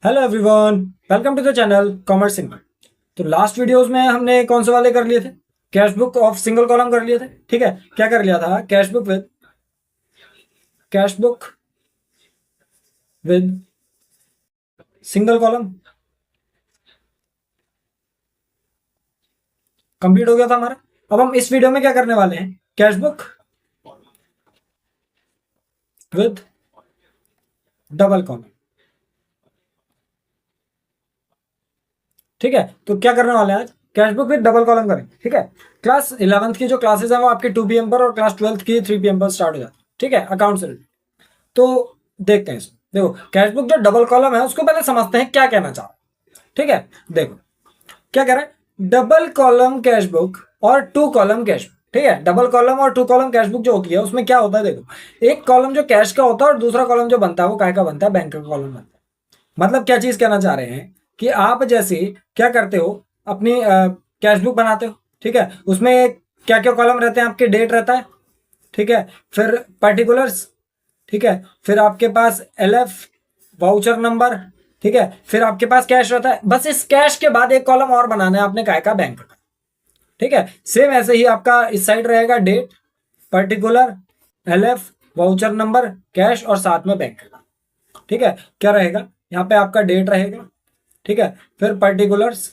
Hello everyone, welcome to the channel commerce simple. तो last videos में हमने कौन से वाले कर लिए थे? Cash book of single column कर लिए थे। ठीक है, क्या कर लिया था? Cash book with single column complete हो गया था हमारा। अब हम इस वीडियो में क्या करने वाले हैं? Cash book with double column. ठीक है, तो क्या करने वाले हैं आज? Cash book with double column करेंगे। ठीक है, क्लास 11th की जो क्लासेस है वो आपकी 2 PM पर और क्लास 12th की 3 PM पर स्टार्ट हो जाती है। ठीक है, अकाउंट से related। तो देखते हैं इसको। देखो, कैश बुक जो डबल कॉलम है उसको पहले समझते हैं क्या कहना चाह रहा है। ठीक है, देखो क्या कह रहा है। डबल कॉलम कैश बुक और 2 कॉलम कैश बुक। ठीक है, डबल कॉलम और 2 कॉलम कैश बुक जो होती है उसमें क्या होता है? देखो, एक कॉलम जो कैश का होता है और दूसरा कॉलम जो बनता है वो काय का बनता है? बैंक का कॉलम बनता है। मतलब क्या चीज कहना चाह रहे हैं कि आप जैसे क्या करते हो, अपनी कैश बुक बनाते हो। ठीक है, उसमें क्या क्या कॉलम रहते हैं? आपके डेट रहता है, ठीक है, फिर पर्टिकुलर्स, ठीक है, फिर आपके पास LF वाउचर नंबर, ठीक है, फिर आपके पास कैश रहता है। बस इस कैश के बाद एक कॉलम और बनाना है आपने, काय का? बैंक का। ठीक है, सेम ऐसे ही आपका इस साइड रहेगा date, particular, LF voucher number, cash और साथ में बैंक का। ठीक है, क्या रहेगा यहाँ पे? आपका डेट रहेगा, ठीक है, फिर पर्टिकुलर्स,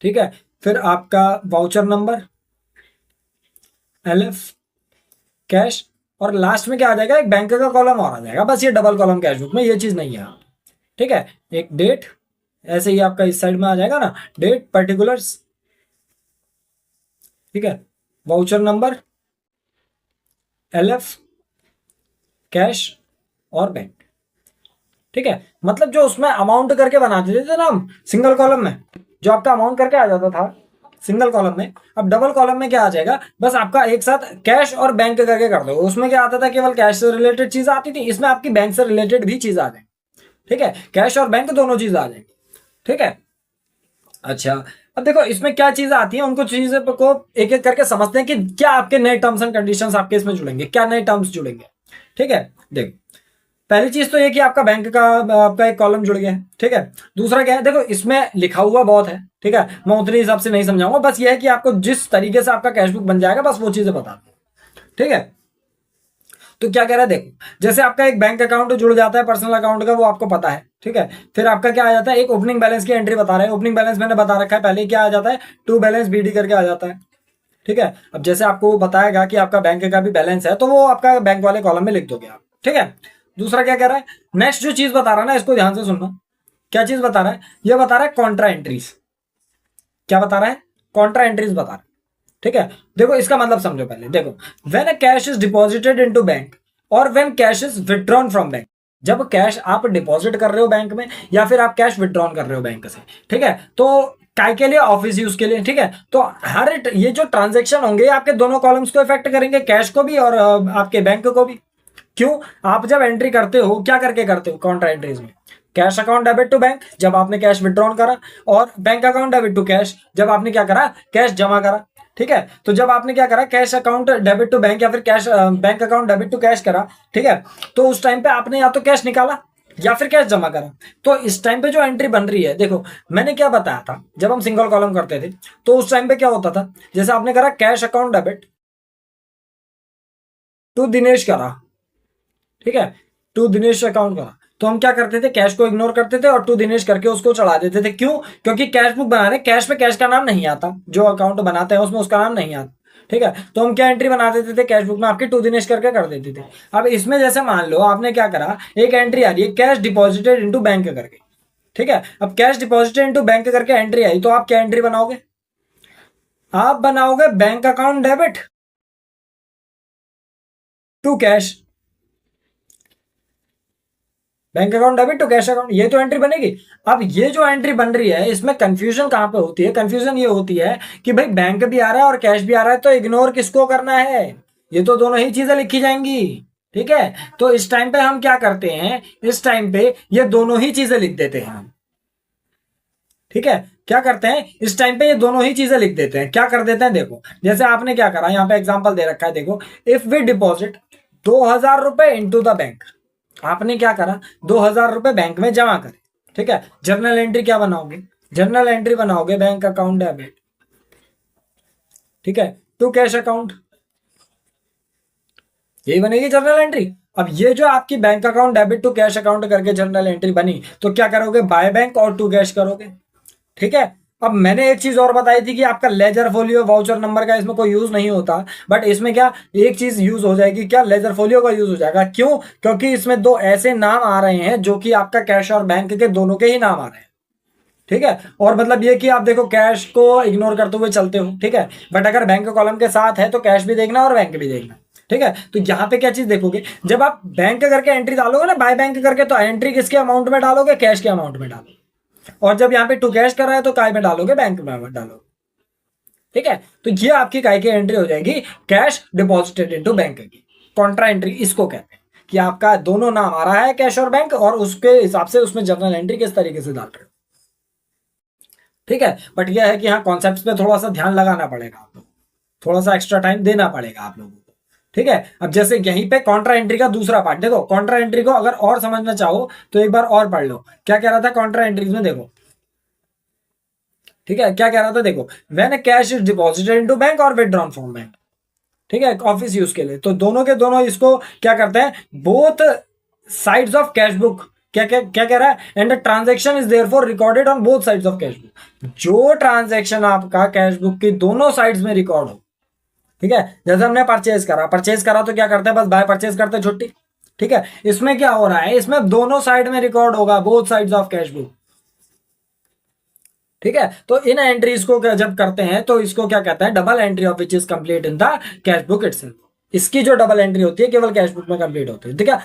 ठीक है, फिर आपका वाउचर नंबर, LF, कैश, और लास्ट में क्या आ जाएगा? एक बैंक का कॉलम और आ जाएगा। बस ये डबल कॉलम कैश बुक में ये चीज नहीं है। ठीक है, एक डेट ऐसे ही आपका इस साइड में आ जाएगा ना, डेट, पर्टिकुलर्स, ठीक है, वाउचर नंबर, LF, कैश और बैंक। ठीक है, मतलब जो उसमें अमाउंट करके बनाते थे ना हम सिंगल कॉलम में, जो आपका अमाउंट करके आ जाता था सिंगल कॉलम में, अब डबल कॉलम में क्या आ जाएगा? बस आपका एक साथ कैश और बैंक करके कर दो। उसमें क्या आता था? केवल कैश से रिलेटेड चीज आती थी, इसमें आपकी बैंक से रिलेटेड भी चीज आ जाएगी। ठीक है, कैश और बैंक दोनों चीज आ जाएंगी। ठीक है, अच्छा, अब देखो इसमें क्या चीजें आती हैं, उनको चीजें को एक एक करके समझते हैं कि क्या आपके नए टर्म्स एंड कंडीशंस आपके इसमें जुड़ेंगे, क्या नए टर्म्स जुड़ेंगे। ठीक है, देखो पहली चीज तो ये कि आपका बैंक का आपका एक कॉलम जुड़ गया है। ठीक है, दूसरा क्या है? देखो इसमें लिखा हुआ बहुत है, ठीक है, मैं उतने हिसाब से नहीं समझाऊंगा। बस ये है कि आपको जिस तरीके से आपका कैशबुक बन जाएगा बस वो चीजें बता दूं। ठीक है, तो क्या कह रहा है? देखो, जैसे आपका एक बैंक अकाउंट जुड़ जाता है पर्सनल अकाउंट का, वो आपको पता है। ठीक है, फिर आपका क्या आ जाता है? एक ओपनिंग बैलेंस की एंट्री बता रहे हैं। ओपनिंग बैलेंस मैंने बता रखा है पहले, क्या आ जाता है? टू बैलेंस BD करके आ जाता है। ठीक है, अब जैसे आपको बताएगा कि आपका बैंक का भी बैलेंस है तो वो आपका बैंक वाले कॉलम में लिख दोगे आप। ठीक है, दूसरा क्या कह रहा है? नेक्स्ट जो चीज बता रहा है ना, इसको ध्यान से सुनना। क्या चीज बता रहा है? ये बता रहा है कॉन्ट्रा एंट्रीज। क्या बता रहा है? कॉन्ट्रा एंट्रीज बता रहा है। ठीक है, देखो इसका मतलब समझो पहले। देखो, when a cash is deposited into bank और when cash is withdrawn from bank. जब कैश आप डिपॉजिट कर रहे हो बैंक में या फिर आप कैश विथड्रॉन कर रहे हो बैंक से, ठीक है, तो काय के लिए? ऑफिस यूज के लिए। ठीक है, तो हर ये जो ट्रांजेक्शन होंगे आपके दोनों कॉलम्स को इफेक्ट करेंगे, कैश को भी और आपके बैंक को भी। क्यों? आप जब एंट्री करते हो क्या करके करते हो कॉन्ट्रा एंट्रीज में? Cash account debit to bank जब आपने कैश विड्रॉन करा, और bank account debit to cash जब आपने क्या करा? कैश जमा करा। ठीक है, तो जब आपने क्या करा? Cash account debit to bank या फिर cash bank account debit to cash करा, ठीक है, तो उस टाइम पे आपने या तो कैश निकाला या फिर कैश जमा करा। तो इस टाइम पे जो एंट्री बन रही है, देखो मैंने क्या बताया था, जब हम सिंगल कॉलम करते थे तो उस टाइम पे क्या होता था? जैसे आपने करा cash account debit to Dinesh करा, ठीक है, टू दिनेश अकाउंट करा, तो हम क्या करते थे? कैश को इग्नोर करते थे और टू दिनेश करके उसको चढ़ा देते थे। क्यों? क्योंकि कैश बुक बना रहे, कैश पे कैश का नाम नहीं आता, जो अकाउंट बनाते हैं उसमें उसका नाम नहीं आता। ठीक है, तो हम क्या एंट्री बना देते थे कैश बुक में? आपके टू दिनेश करके कर देते थे। अब इसमें जैसे मान लो आपने क्या करा, एक एंट्री आ रही है कैश डिपॉजिटेड इनटू बैंक करके। ठीक है, अब कैश डिपॉजिटेड इनटू बैंक करके एंट्री आई, तो आप क्या एंट्री बनाओगे? आप बनाओगे bank account debit to cash. Bank account debit to cash account, ये तो एंट्री बनेगी। अब ये जो एंट्री बन रही है इसमें कंफ्यूजन कहां पे होती है? कंफ्यूजन ये होती है कि भाई बैंक भी आ रहा है और कैश भी आ रहा है, तो इग्नोर किसको करना है? ये तो दोनों ही चीजें लिखी जाएंगी। ठीक है, तो इस टाइम पे हम क्या करते हैं? इस टाइम पे ये दोनों ही चीजें लिख देते हैं हम। ठीक है, क्या करते हैं? इस टाइम पे ये दोनों ही चीजें लिख देते हैं। क्या कर देते हैं? देखो जैसे आपने क्या करा, यहाँ पे एग्जांपल दे रखा है, देखो, इफ वी डिपॉजिट 2000 रुपए इनटू द बैंक, आपने क्या करा, 2,000 रुपए बैंक में जमा करे, ठीक है। जर्नल एंट्री क्या बनाओगे, जर्नल एंट्री बनाओगे बैंक अकाउंट डेबिट, ठीक है, टू कैश अकाउंट, यही बनेगी जर्नल एंट्री। अब ये जो आपकी bank account debit to cash account करके जर्नल एंट्री बनी, तो क्या करोगे, बाय बैंक और टू कैश करोगे, ठीक है। अब मैंने एक चीज और बताई थी कि आपका लेजर फोलियो वाउचर नंबर का इसमें कोई यूज नहीं होता, बट इसमें क्या एक चीज यूज हो जाएगी, क्या लेजर फोलियो का यूज हो जाएगा, क्यों, क्योंकि इसमें दो ऐसे नाम आ रहे हैं जो कि आपका कैश और बैंक के दोनों के ही नाम आ रहे हैं, ठीक है। और मतलब ये कि आप देखो कैश को इग्नोर करते हुए चलते हो, ठीक है, बट अगर बैंक कॉलम के साथ है तो कैश भी देखना और बैंक भी देखना, ठीक है। तो यहाँ पे क्या चीज देखोगे, जब आप बैंक करके एंट्री डालोगे ना बाय बैंक करके, तो एंट्री किसके अमाउंट में डालोगे, कैश के अमाउंट में डालोगे, और जब यहाँ पे टू कैश कर रहा है तो काय में डालोगे, बैंक में डालोगे, ठीक है। तो ये आपकी काय की एंट्री हो जाएगी, कैश डिपॉजिटेड इनटू बैंक की कॉन्ट्रा एंट्री इसको कहते हैं, कि आपका दोनों नाम आ रहा है कैश और बैंक, और उसके हिसाब से उसमें जर्नल एंट्री किस तरीके से डाल रहे हो, ठीक है। बट यह है कि हाँ कॉन्सेप्ट पे थोड़ा सा ध्यान लगाना पड़ेगा आप लोग, थोड़ा सा एक्स्ट्रा टाइम देना पड़ेगा आप लोगों को, ठीक है। अब जैसे यहीं पे कॉन्ट्रा एंट्री का दूसरा पार्ट देखो, कॉन्ट्रा एंट्री को अगर और समझना चाहो तो एक बार और पढ़ लो, क्या कह रहा था कॉन्ट्रा एंट्रीज में, देखो, ठीक है, क्या कह रहा था, देखो, when cash is deposited into bank और विथड्रॉन फ्रॉम बैंक, ठीक है, ऑफिस यूज के लिए, तो दोनों के दोनों इसको क्या करते हैं, both sides of cash book, क्या क्या क्या कह रहा है, and the transaction is therefore recorded on both sides of cash book, जो ट्रांजेक्शन आपका कैश बुक की दोनों साइड्स में रिकॉर्ड हो, ठीक है। जैसे हमने परचेज करा तो क्या करते हैं, बस बाय परचेज करते हैं, छुट्टी, ठीक है। इसमें क्या हो रहा है, इसमें दोनों साइड में रिकॉर्ड होगा, both sides of cash book, ठीक है। तो इन एंट्रीज को जब करते हैं तो इसको क्या कहते हैं, double entry of which is complete in the cash book itself, इसकी जो डबल एंट्री होती है केवल कैश बुक में कंप्लीट होती है, ठीक है।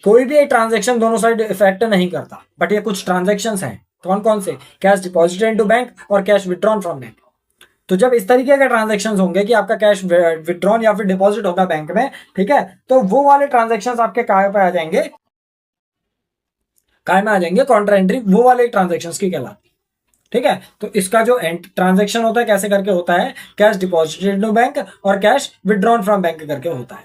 कोई भी ट्रांजेक्शन दोनों साइड इफेक्ट नहीं करता, बट ये कुछ ट्रांजेक्शन हैं, कौन कौन से, कैश डिपॉजिटेड इनटू बैंक और कैश विथड्रॉन फ्रॉम बैंक। तो जब इस तरीके के ट्रांजेक्शन होंगे कि आपका कैश विथड्रॉन या फिर डिपॉजिट होगा बैंक में, ठीक है, तो वो वाले ट्रांजेक्शन आपके काय पे आ जाएंगे, काय में आ जाएंगे, कॉन्ट्रा एंट्री वो वाले ट्रांजेक्शन की कहलाती है, ठीक है। तो इसका जो ट्रांजेक्शन होता है कैसे करके होता है, कैश डिपॉजिटेड इनटू बैंक और कैश विथड्रॉन फ्रॉम बैंक करके होता है।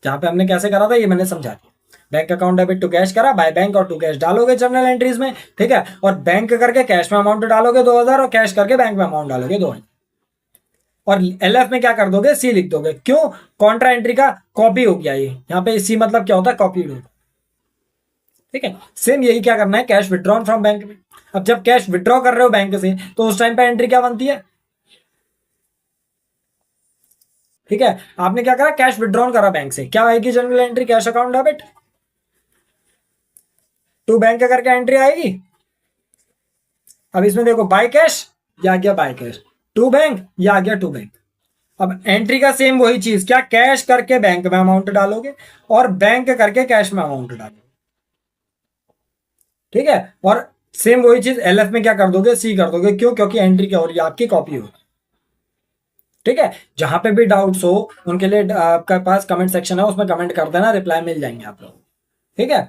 जहां पे हमने कैसे करा था ये मैंने समझा दिया, bank account debit to cash करा, बाय बैंक और टू कैश डालोगे जर्नल एंट्रीज में, ठीक है, और बैंक करके कैश में अमाउंट डालोगे 2,000 और कैश करके बैंक में अमाउंट डालोगे 2,000, और एलएफ में क्या कर दोगे, सी लिख दोगे, क्यों, कॉन्ट्रा एंट्री का कॉपी हो गया ये, यहाँ पे सी मतलब क्या होता है, कॉपीड होता है, ठीक है। सेम यही क्या करना है कैश विथड्रॉन फ्रॉम बैंक में। अब जब कैश विथड्रॉ कर रहे हो बैंक से तो उस टाइम पे एंट्री क्या बनती है, ठीक है, आपने क्या करा, कैश विथड्रॉन करा बैंक से, क्या आएगी general entry, cash account debit to bank करके एंट्री आएगी। अब इसमें देखो बाय कैश या गया बाय कैश, टू बैंक या गया टू बैंक। अब एंट्री का सेम वही चीज, क्या कैश करके बैंक में अमाउंट डालोगे और बैंक करके कैश में अमाउंट डालोगे, ठीक है। और सेम वही चीज एलएफ में क्या कर दोगे, सी कर दोगे, क्यों, क्योंकि एंट्री क्या हो रही है, आपकी कॉपी हो रही है, ठीक है। जहां पे भी डाउट्स हो उनके लिए आपके पास कमेंट सेक्शन है, उसमें कमेंट कर देना, रिप्लाई मिल जाएंगे आप लोग, ठीक है।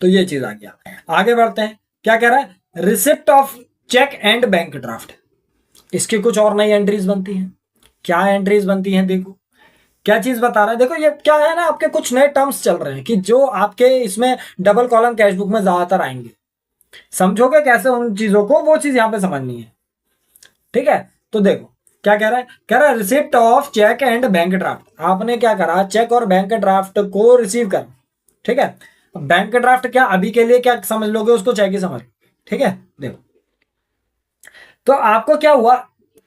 तो ये चीज आ गया, आगे बढ़ते हैं, क्या कह रहा है, receipt of cheque and bank draft, इसकी कुछ और नई एंट्रीज बनती हैं, क्या एंट्रीज बनती हैं, देखो क्या चीज बता रहा है, देखो ये क्या है ना, आपके कुछ नए टर्म्स चल रहे हैं कि जो आपके इसमें डबल कॉलम कैश बुक में ज्यादातर आएंगे, समझोगे कैसे उन चीजों को, वो चीज यहां पे समझनी है, ठीक है। तो देखो क्या कह रहा है, कह रहा है receipt of cheque and bank draft, आपने क्या करा, चेक और बैंक ड्राफ्ट को रिसीव कर, ठीक है। बैंक ड्राफ्ट क्या अभी के लिए क्या समझ लोगे उसको, चेक ही समझ, ठीक है। देखो तो आपको क्या हुआ,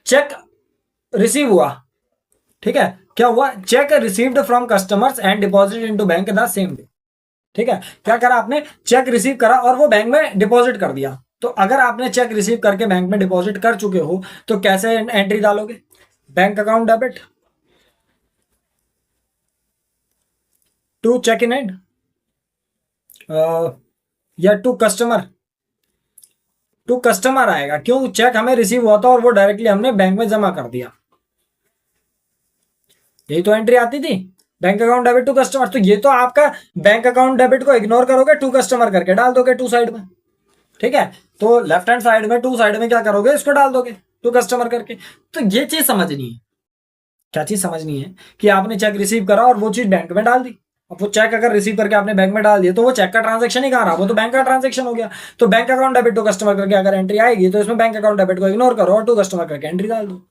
चेक रिसीव हुआ, ठीक है, क्या हुआ, check received from customers and deposit into bank the same day, ठीक है। क्या करा आपने, चेक रिसीव करा और वो बैंक में डिपॉजिट कर दिया। तो अगर आपने चेक रिसीव करके बैंक में डिपॉजिट कर चुके हो तो कैसे एंट्री डालोगे, bank account debit to cheque in hand या टू कस्टमर आएगा, क्यों, चेक हमें रिसीव हुआ था और वो डायरेक्टली हमने बैंक में जमा कर दिया, यही तो एंट्री आती थी, bank account debit to customer. तो ये तो आपका बैंक अकाउंट डेबिट को इग्नोर करोगे, टू कस्टमर करके डाल दोगे टू साइड में, ठीक है। तो लेफ्ट हैंड साइड में टू साइड में क्या करोगे, इसको डाल दोगे टू कस्टमर करके। तो ये चीज समझनी है, क्या चीज समझनी है कि आपने चेक रिसीव करा और वो चीज बैंक में डाल दी अब वो चेक अगर रिसीव करके आपने बैंक में डाल दिया तो वो चेक का ट्रांजैक्शन ही कहाँ रहा, वो तो बैंक का ट्रांजैक्शन हो गया। तो bank account debit to customer करके अगर एंट्री आएगी तो इसमें बैंक अकाउंट डेबिट को इग्नोर करो और टू कस्टमर करके एंट्री डाल दो।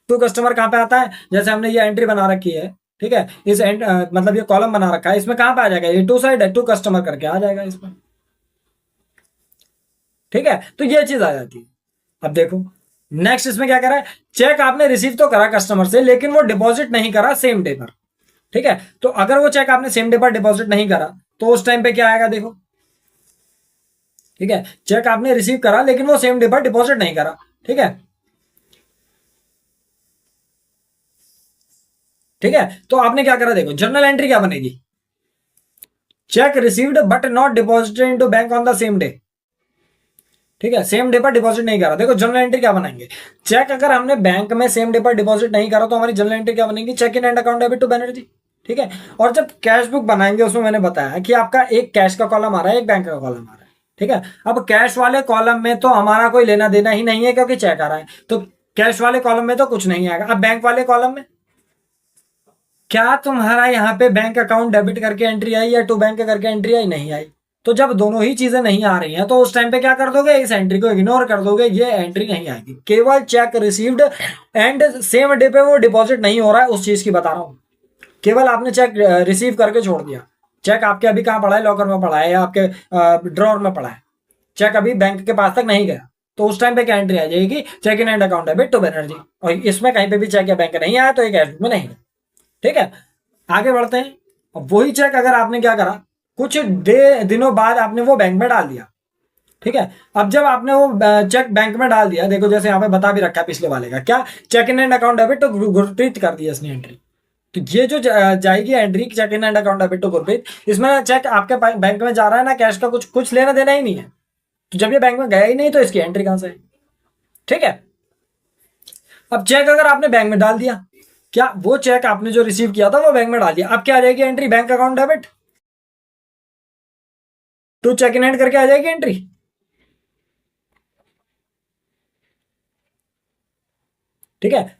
टू कस्टमर कहाँ पे आता है, जैसे हमने ये एंट्री बना रखी है, ठीक है, इस मतलब ये कॉलम बना रखा है, इसमें कहाँ पे आ जाएगा, ये टू साइड है, टू कस्टमर करके आ जाएगा इसमें। ठीक है, तो ये चीज आ जाती है। अब देखो नेक्स्ट इसमें क्या करा है, चेक आपने रिसीव तो करा कस्टमर से लेकिन वो डिपॉजिट नहीं करा सेम डे पर। ठीक है, तो अगर वो चेक आपने सेम डे पर डिपॉजिट नहीं करा तो उस टाइम पे क्या आएगा देखो। ठीक है, चेक आपने रिसीव करा लेकिन वो सेम डे पर डिपॉजिट नहीं करा। ठीक है, ठीक है, तो आपने क्या करा देखो, जर्नल एंट्री क्या बनेगी, check received but not deposited into bank on the same day. ठीक है, सेम डे पर डिपॉजिट नहीं करा, देखो जनरल एंट्री क्या बनाएंगे, चेक अगर हमने बैंक में सेम डे पर डिपॉजिट नहीं करा तो हमारी जनरल एंट्री क्या बनेगी, cheque in hand account debit to Banerjee. ठीक है, और जब कैश बुक बनाएंगे उसमें मैंने बताया कि आपका एक कैश का कॉलम आ रहा है, एक बैंक का कॉलम आ रहा है। ठीक है, अब कैश वाले कॉलम में तो हमारा कोई लेना देना ही नहीं है क्योंकि चेक आ रहा है, तो कैश वाले कॉलम में तो कुछ नहीं आएगा। अब बैंक वाले कॉलम में क्या तुम्हारा यहाँ पे बैंक अकाउंट डेबिट करके एंट्री आई या टू बैंक करके एंट्री आई, नहीं आई। तो जब दोनों ही चीजें नहीं आ रही हैं तो उस टाइम पे क्या कर दोगे, इस एंट्री को इग्नोर कर दोगे, ये एंट्री नहीं आएगी। केवल check received and same day पे वो डिपॉजिट नहीं हो रहा है उस चीज की बता रहा हूं। केवल आपने चेक रिसीव करके छोड़ दिया, चेक आपके अभी कहाँ पड़ा है, लॉकर में पड़ा है या आपके ड्रॉर में पड़ा है, चेक अभी बैंक के पास तक नहीं गया, तो उस टाइम पे क्या एंट्री आ जाएगी, cheque in hand account debit to Banerjee. और इसमें कहीं पे भी चेक या बैंक नहीं आया तो एक कैश बुक में नहीं है। ठीक है, आगे बढ़ते हैं। अब वही चेक अगर आपने क्या करा, कुछ दिनों बाद आपने वो बैंक में डाल दिया। ठीक है, अब जब आपने वो चेक बैंक में डाल दिया, देखो जैसे यहाँ पे बता भी रखा है पिछले वाले का, क्या cheque in hand account debit to Gurpreet कर दिया इसने एंट्री। तो ये जो जाएगी entry cheque in hand account debit to Gurpreet, इसमें चेक आपके बैंक में जा रहा है ना, कैश का कुछ कुछ लेना देना ही नहीं है, तो जब ये बैंक में गया ही नहीं तो इसकी एंट्री कहां से है। ठीक है, अब चेक अगर आपने बैंक में डाल दिया, क्या वो चेक आपने जो रिसीव किया था वो बैंक में डाल दिया, अब क्या आ जाएगी entry, bank account debit to cheque in hand करके आ जाएगी एंट्री। ठीक है,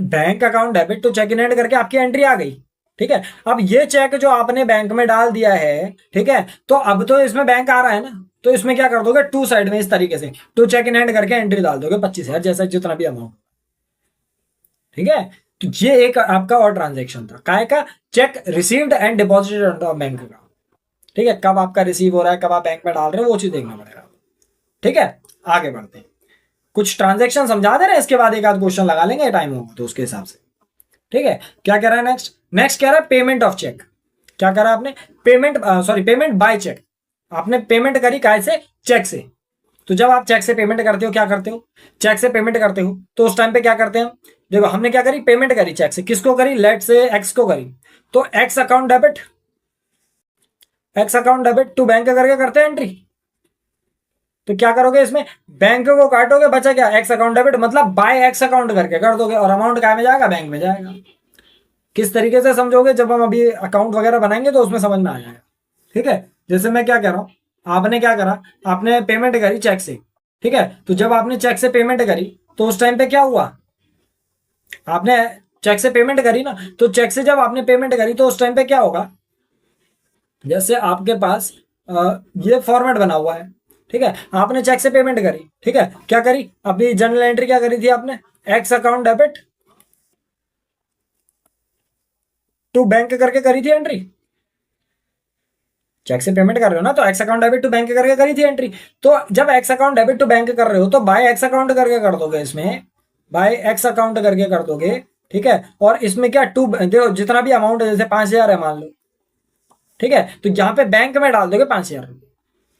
bank account debit to cheque in hand करके आपकी एंट्री आ गई। ठीक है, अब ये चेक जो आपने बैंक में डाल दिया है, ठीक है, तो अब तो इसमें बैंक आ रहा है ना, तो इसमें क्या कर दोगे, टू साइड में इस तरीके से टू चेक इन हैंड करके एंट्री डाल दोगे 25,000 जैसा जितना भी अमाउंट। ठीक है, तो ये एक आपका और ट्रांजेक्शन था, काय का, check received and deposited on bank का। ठीक है, कब आपका रिसीव हो रहा है, कब आप बैंक में डाल रहे हो, वो चीज देखना पड़ेगा। ठीक है, आगे बढ़ते हैं, कुछ ट्रांजेक्शन समझा दे रहे हैं, इसके बाद एक आध क्वेश्चन लगा लेंगे टाइम होगा तो उसके हिसाब से। ठीक है, क्या कह रहा है नेक्स्ट, नेक्स्ट कह रहा है पेमेंट ऑफ चेक। क्या करा आपने, payment sorry payment by cheque, आपने पेमेंट करी काय से, चेक से। तो जब आप चेक से पेमेंट करते हो क्या करते हो, चेक से पेमेंट करते हो तो उस टाइम पे क्या करते हैं, देखो हमने क्या करी, पेमेंट करी चेक से, किसको करी, लेट से एक्स को करी, तो x account debit, x account debit to bank करके करते हैं एंट्री। तो क्या करोगे इसमें, बैंक को काटोगे, बचा क्या, एक्स अकाउंट डेबिट, मतलब बाय एक्स अकाउंट करके कर दोगे और अमाउंट क्या में जाएगा, बैंक में जाएगा। किस तरीके से समझोगे, जब हम अभी अकाउंट वगैरह बनाएंगे तो उसमें समझ में आ जाएगा। ठीक है, जैसे मैं क्या कह रहा हूं, आपने क्या करा, आपने पेमेंट करी चेक से। ठीक है, तो जब आपने चेक से पेमेंट करी तो उस टाइम पे क्या हुआ, आपने चेक से पेमेंट करी ना, तो चेक से जब आपने पेमेंट करी तो उस टाइम पे क्या होगा, जैसे आपके पास ये फॉर्मेट बना हुआ है। ठीक है, आपने चेक से पेमेंट करी, ठीक है, क्या करी, अभी जनरल एंट्री क्या करी थी आपने, x account debit to bank करके करी थी एंट्री। चेक से पेमेंट कर रहे हो ना, तो x account debit to bank करके करी थी एंट्री। तो जब x account debit to bank कर रहे हो तो बाय एक्स अकाउंट करके कर दोगे, इसमें बाय एक्स अकाउंट करके कर दोगे। ठीक है, और इसमें क्या, टू देखो जितना भी अमाउंट है, जैसे 5,000 है मान लो, ठीक है, तो यहाँ पे बैंक में डाल दोगे 5,000,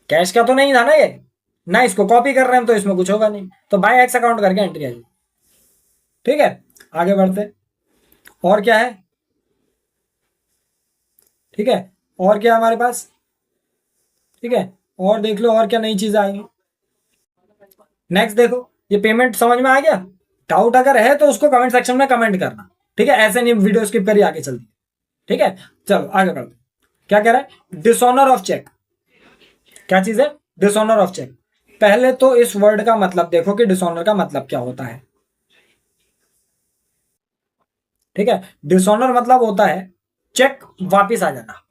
कैश का तो नहीं था ना ये, ना इसको कॉपी कर रहे हैं तो इसमें कुछ होगा नहीं, तो बाय एक्स अकाउंट करके एंट्री आ जाएगी। ठीक है, आगे बढ़ते, और क्या है, ठीक है, और क्या हमारे पास, ठीक है, और देख लो और क्या नई चीज आएंगी। नेक्स्ट देखो, ये पेमेंट समझ में आ गया, डाउट अगर है तो उसको कमेंट सेक्शन में कमेंट करना। ठीक है, ऐसे नहीं वीडियो स्किप करिए, आगे चलती। ठीक है, चलो आगे बढ़ते, क्या कह रहा है, डिसऑनर ऑफ चेक, क्या चीज है, डिसऑनर ऑफ चेक। पहले तो इस वर्ड का मतलब देखो कि डिसऑनर का मतलब क्या होता है। ठीक है, डिसऑनर मतलब होता है चेक वापिस आ जाना।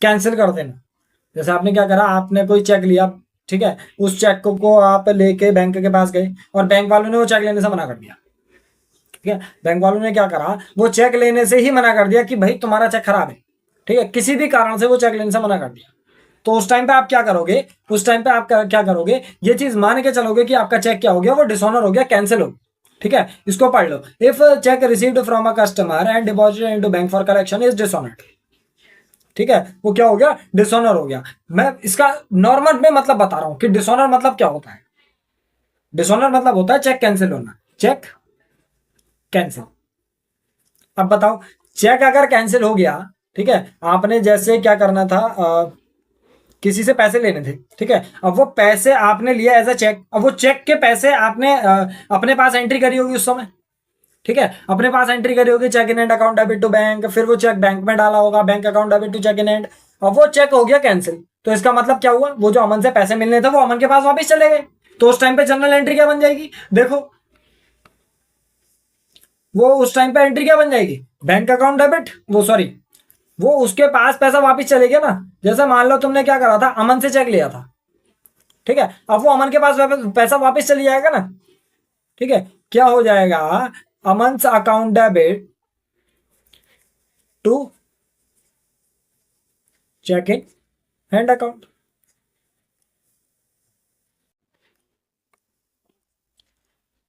कैंसिल कर देना। जैसे आपने क्या करा, आपने कोई चेक लिया, ठीक है, उस चेक को आप लेके बैंक के पास गए और बैंक वालों ने वो चेक लेने से मना कर दिया। ठीक है, बैंक वालों ने क्या करा, वो चेक लेने से ही मना कर दिया कि भाई तुम्हारा चेक खराब है। ठीक है, किसी भी कारण से वो चेक लेने से मना कर दिया। तो उस टाइम पे आप क्या करोगे, उस टाइम पे आप क्या करोगे, ये चीज मान के चलोगे कि आपका चेक क्या हो गया, वो डिसऑनर हो गया, कैंसिल हो गया। ठीक है, इसको पढ़ लो। If cheque received from a customer and deposited into bank for collection is dishonoured. ठीक है, वो क्या हो गया, डिसऑनर हो गया। मैं इसका नॉर्मल में मतलब बता रहा हूं कि डिसऑनर मतलब क्या होता है। डिसऑनर मतलब होता है चेक कैंसिल होना, चेक कैंसिल। अब बताओ, चेक अगर कैंसिल हो गया, ठीक है, आपने जैसे क्या करना था, किसी से पैसे लेने थे, ठीक है, अब वो पैसे आपने लिया एज अ चेक, अब वो चेक के पैसे आपने अपने पास एंट्री करी होगी उस समय। ठीक है, अपने पास एंट्री करी होगी, cheque in hand account debit to bank, फिर वो चेक बैंक में डाला होगा, bank account debit to cheque in hand. अब वो चेक हो गया कैंसिल, तो इसका मतलब क्या हुआ, वो जो अमन से पैसे मिलने थे वो अमन के पास वापस चले गए। तो उस टाइम पे जनरल एंट्री क्या बन जाएगी, देखो, वो उस टाइम पे एंट्री क्या बन जाएगी, बैंक अकाउंट डेबिट, वो सॉरी, वो उसके पास पैसा वापस चले गया ना। जैसे मान लो तुमने क्या करा था, अमन से चेक लिया था, ठीक है, अब वो अमन के पास पैसा वापस चली जाएगा ना। ठीक है, क्या हो जाएगा, Aman's account debit to cheque in hand account.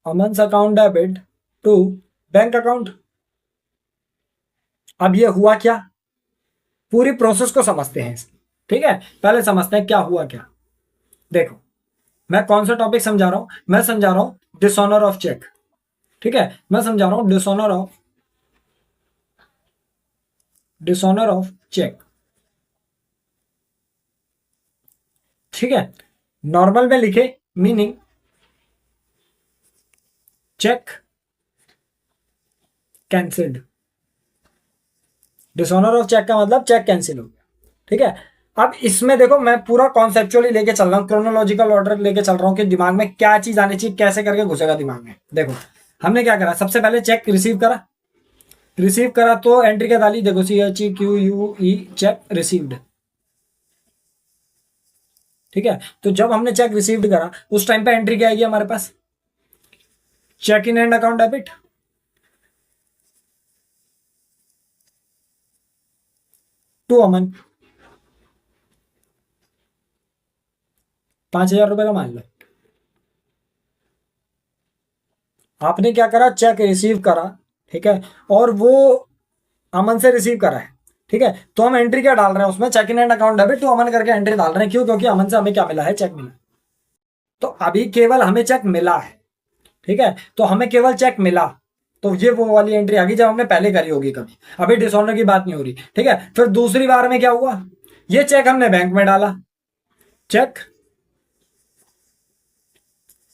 Aman's account debit to bank account. अब ये हुआ क्या, पूरी प्रोसेस को समझते हैं। ठीक है, पहले समझते हैं क्या हुआ क्या। देखो, मैं कौन सा टॉपिक समझा रहा हूं, मैं समझा रहा हूं डिसऑनर ऑफ चेक। ठीक है, मैं समझा रहा हूं डिसऑनर ऑफ चेक। ठीक है, नॉर्मल में लिखे, meaning cheque cancelled. Dishonour of cheque का मतलब चेक कैंसिल हो गया। ठीक है, अब इसमें देखो, मैं पूरा कॉन्सेप्चुअली लेके चल रहा हूँ, क्रोनोलॉजिकल ऑर्डर लेके चल रहा हूँ कि दिमाग में क्या चीज आनी चाहिए, कैसे करके घुसेगा दिमाग में। देखो, हमने क्या करा, सबसे पहले चेक रिसीव करा तो एंट्री क्या डाली, देखो, CHEQUE, चेक रिसीव्ड। ठीक है, तो जब हमने चेक रिसीव्ड करा उस टाइम पे एंट्री क्या आएगी हमारे पास, cheque in hand account debit to Aman, 5,000 रुपए का मान लो। आपने क्या करा, चेक रिसीव करा, ठीक है, और वो अमन से रिसीव करा है। ठीक है, तो हम एंट्री क्या डाल रहे हैं उसमें, cheque in hand account debit to Aman करके एंट्री डाल रहे हैं। क्यों, क्योंकि अमन से हमें क्या मिला है, चेक मिला। तो अभी केवल हमें चेक मिला है। ठीक है, तो हमें केवल चेक मिला, तो ये वो वाली एंट्री आ गई जब हमने पहले करी होगी कभी, अभी डिसऑनर की बात नहीं हो रही। ठीक है, फिर दूसरी बार में क्या हुआ, ये चेक हमने बैंक में डाला, चेक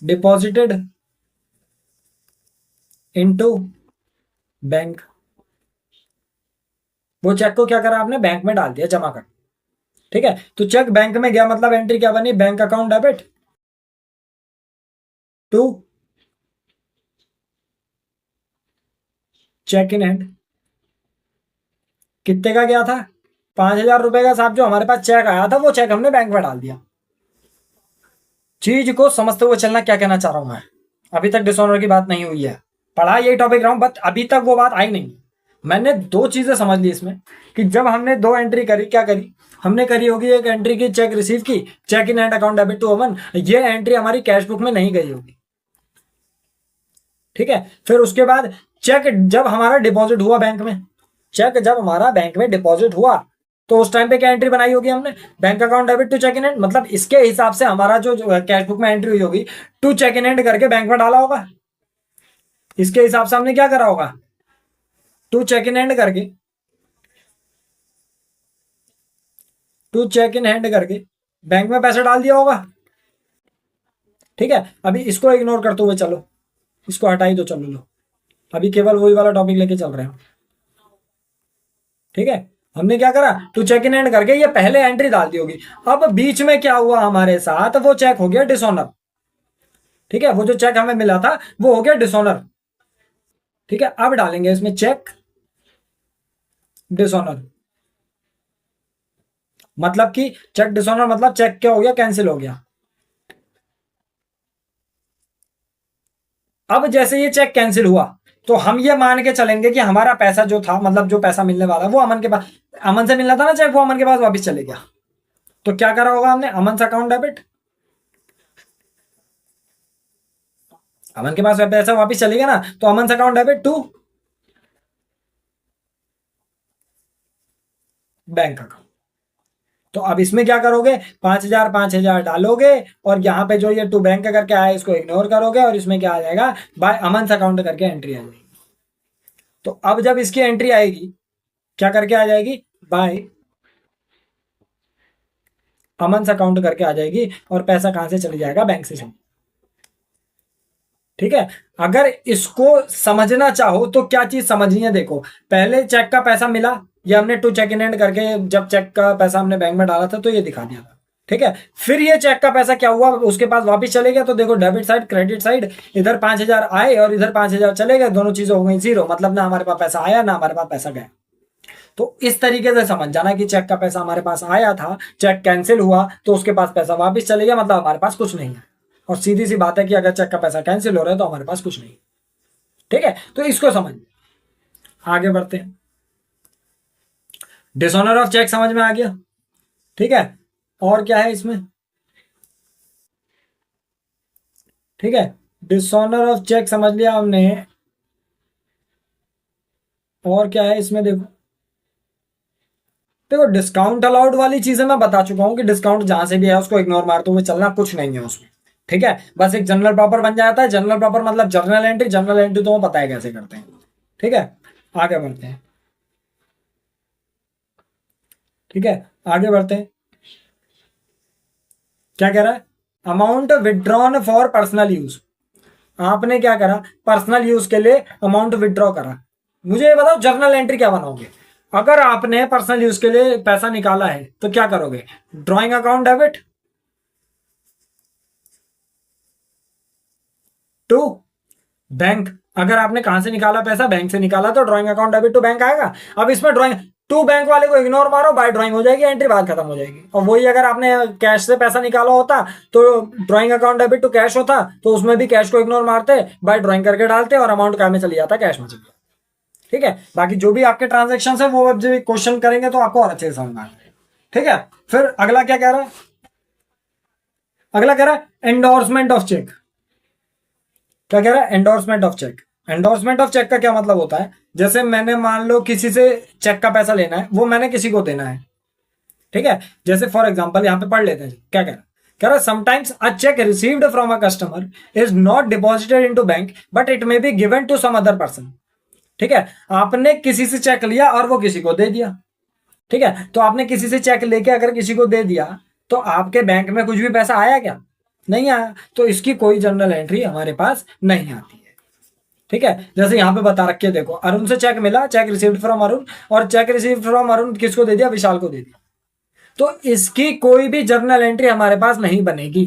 डिपॉजिटेड इनटू बैंक। वो चेक को क्या करा आपने, बैंक में डाल दिया, जमा कर। ठीक है, तो चेक बैंक में गया, मतलब एंट्री क्या बनी, bank account debit to cheque in hand. कितने का गया था, 5,000 रुपए का। साहब, जो हमारे पास चेक आया था वो चेक हमने बैंक में डाल दिया। चीज को समझते हुए चलना, क्या कहना चाह रहा हूं मैं, अभी तक डिसऑनर की बात नहीं हुई है, पढ़ा यही टॉपिक रहा हूं, बट अभी तक वो बात आई नहीं। मैंने दो चीजें समझ ली इसमें, कि जब हमने दो एंट्री करी, क्या करी, हमने करी होगी एक एंट्री की, चेक रिसीव की, cheque in hand account debit to Aman, ये एंट्री हमारी कैश बुक में नहीं गई होगी। ठीक है, फिर उसके बाद चेक जब हमारा डिपॉजिट हुआ बैंक में, चेक जब हमारा बैंक में डिपॉजिट हुआ, तो उस टाइम पे क्या एंट्री बनाई होगी हमने, bank account debit to cheque in hand, मतलब इसके हिसाब से हमारा जो कैश बुक में एंट्री हुई होगी, टू चेक इन हैंड करके बैंक में डाला होगा। इसके हिसाब से हमने क्या करा होगा, टू चेक इन हैंड करके, टू चेक इन हैंड करके बैंक में पैसा डाल दिया होगा। ठीक है, अभी इसको इग्नोर करते हुए चलो, इसको हटाई दो, चलो लो, अभी केवल वही वाला टॉपिक लेके चल रहे हैं। ठीक है, हमने क्या करा, टू चेक इन हैंड करके ये पहले एंट्री डाल दी होगी। अब बीच में क्या हुआ हमारे साथ, वो चेक हो गया डिसऑनर। ठीक है, वो जो चेक हमें मिला था वो हो गया डिसऑनर। ठीक है, अब डालेंगे इसमें चेक डिसऑनर। मतलब कि चेक डिसऑनर मतलब चेक क्या हो गया, कैंसिल हो गया। अब जैसे ये चेक कैंसिल हुआ तो हम ये मान के चलेंगे कि हमारा पैसा जो था, मतलब जो पैसा मिलने वाला वो अमन के पास, अमन से मिलना था ना चेक, वो अमन के पास वापस चले गया। तो क्या करा होगा हमने, अमन से अकाउंट डेबिट, अमन के पास पैसा वापस चले गया ना, तो अमन से account debit to bank account. तो अब इसमें क्या करोगे, 5,000 डालोगे और यहाँ पे जो ये टू बैंक करके आया इसको इग्नोर करोगे और इसमें क्या आ जाएगा, बाय अमन अकाउंट करके एंट्री आ जाएगी। तो अब जब इसकी एंट्री आएगी क्या करके आ जाएगी, बाय अमन अकाउंट करके आ जाएगी और पैसा कहां से चले जाएगा, बैंक से चले। ठीक है, अगर इसको समझना चाहो तो क्या चीज समझनी है, देखो पहले चेक का पैसा मिला, ये हमने टू चेक इन एंड करके जब चेक का पैसा हमने बैंक में डाला था तो ये दिखा दिया था। ठीक है, फिर ये चेक का पैसा क्या हुआ, उसके पास वापस चले गया। तो देखो डेबिट साइड क्रेडिट साइड, इधर 5,000 आए और इधर 5,000 चले गए, दोनों चीजें हो गई जीरो, मतलब ना हमारे पास पैसा आया ना हमारे पास पैसा गया। तो इस तरीके से समझ जाना कि चेक का पैसा हमारे पास आया था, चेक कैंसिल हुआ तो उसके पास पैसा वापस चले गया, मतलब हमारे पास कुछ नहीं है। और सीधी सी बात है कि अगर चेक का पैसा कैंसिल हो रहा है तो हमारे पास कुछ नहीं। ठीक है, तो इसको समझ, आगे बढ़ते हैं। डिसऑनर ऑफ चेक समझ में आ गया। ठीक है, और क्या है इसमें, ठीक है, डिसऑनर ऑफ चेक समझ लिया हमने। और क्या है इसमें, देखो देखो डिस्काउंट अलाउड वाली चीजें मैं बता चुका हूं कि डिस्काउंट जहां से भी है उसको इग्नोर मारते हुए चलना, कुछ नहीं है उसमें। ठीक है, बस एक जनरल प्रॉपर बन जाता है। जनरल प्रॉपर मतलब जर्नल एंट्री, जनरल एंट्री तो वो पता है कैसे करते हैं। ठीक है, आगे बढ़ते हैं। ठीक है, आगे बढ़ते हैं। क्या कह रहा है, amount withdrawn for personal use. आपने क्या करा, पर्सनल यूज के लिए अमाउंट विड्रॉ करा। मुझे ये बताओ जर्नल एंट्री क्या बनाओगे, अगर आपने पर्सनल यूज के लिए पैसा निकाला है तो क्या करोगे, drawing account debit to bank. अगर आपने कहां से निकाला पैसा, बैंक से निकाला, तो drawing account debit to bank आएगा। अब इसमें ड्रॉइंग टू बैंक वाले को इग्नोर मारो, बाय ड्रॉइंग हो जाएगी, एंट्री बात खत्म हो जाएगी। और वही अगर आपने कैश से पैसा निकाला होता तो drawing account debit to cash होता, तो उसमें भी कैश को इग्नोर मारते, बाय ड्रॉइंग करके डालते और अमाउंट कहां में चली जाता, कैश में चली जाता। ठीक है, बाकी जो भी आपके ट्रांजेक्शन है वो अब जब क्वेश्चन करेंगे तो आपको और अच्छे से समझ में आएगा। ठीक है, फिर अगला क्या कह रहा है, अगला कह रहा है एंडोर्समेंट ऑफ चेक। क्या कह रहा है, endorsement of cheque. Endorsement of cheque का क्या मतलब होता है, जैसे मैंने मान लो किसी से चेक का पैसा लेना है, वो मैंने किसी को देना है। ठीक है, जैसे फॉर एग्जांपल यहां पे पढ़ लेते हैं, क्या कह रहा है, कह रहा है sometimes a cheque received from a customer is not deposited into bank but it may be given to some other person. ठीक है, आपने किसी से चेक लिया और वो किसी को दे दिया। ठीक है, तो आपने किसी से चेक लेके अगर किसी को दे दिया तो आपके बैंक में कुछ भी पैसा आया क्या, नहीं आया, तो इसकी कोई जर्नल एंट्री हमारे पास नहीं आती है। ठीक है, जैसे यहां पे बता रखे, देखो अरुण से चेक मिला, चेक रिसीव्ड फ्रॉम अरुण, और चेक रिसीव्ड फ्रॉम अरुण किसको दे दिया, विशाल को दे दिया। तो इसकी कोई भी जर्नल एंट्री हमारे पास नहीं बनेगी।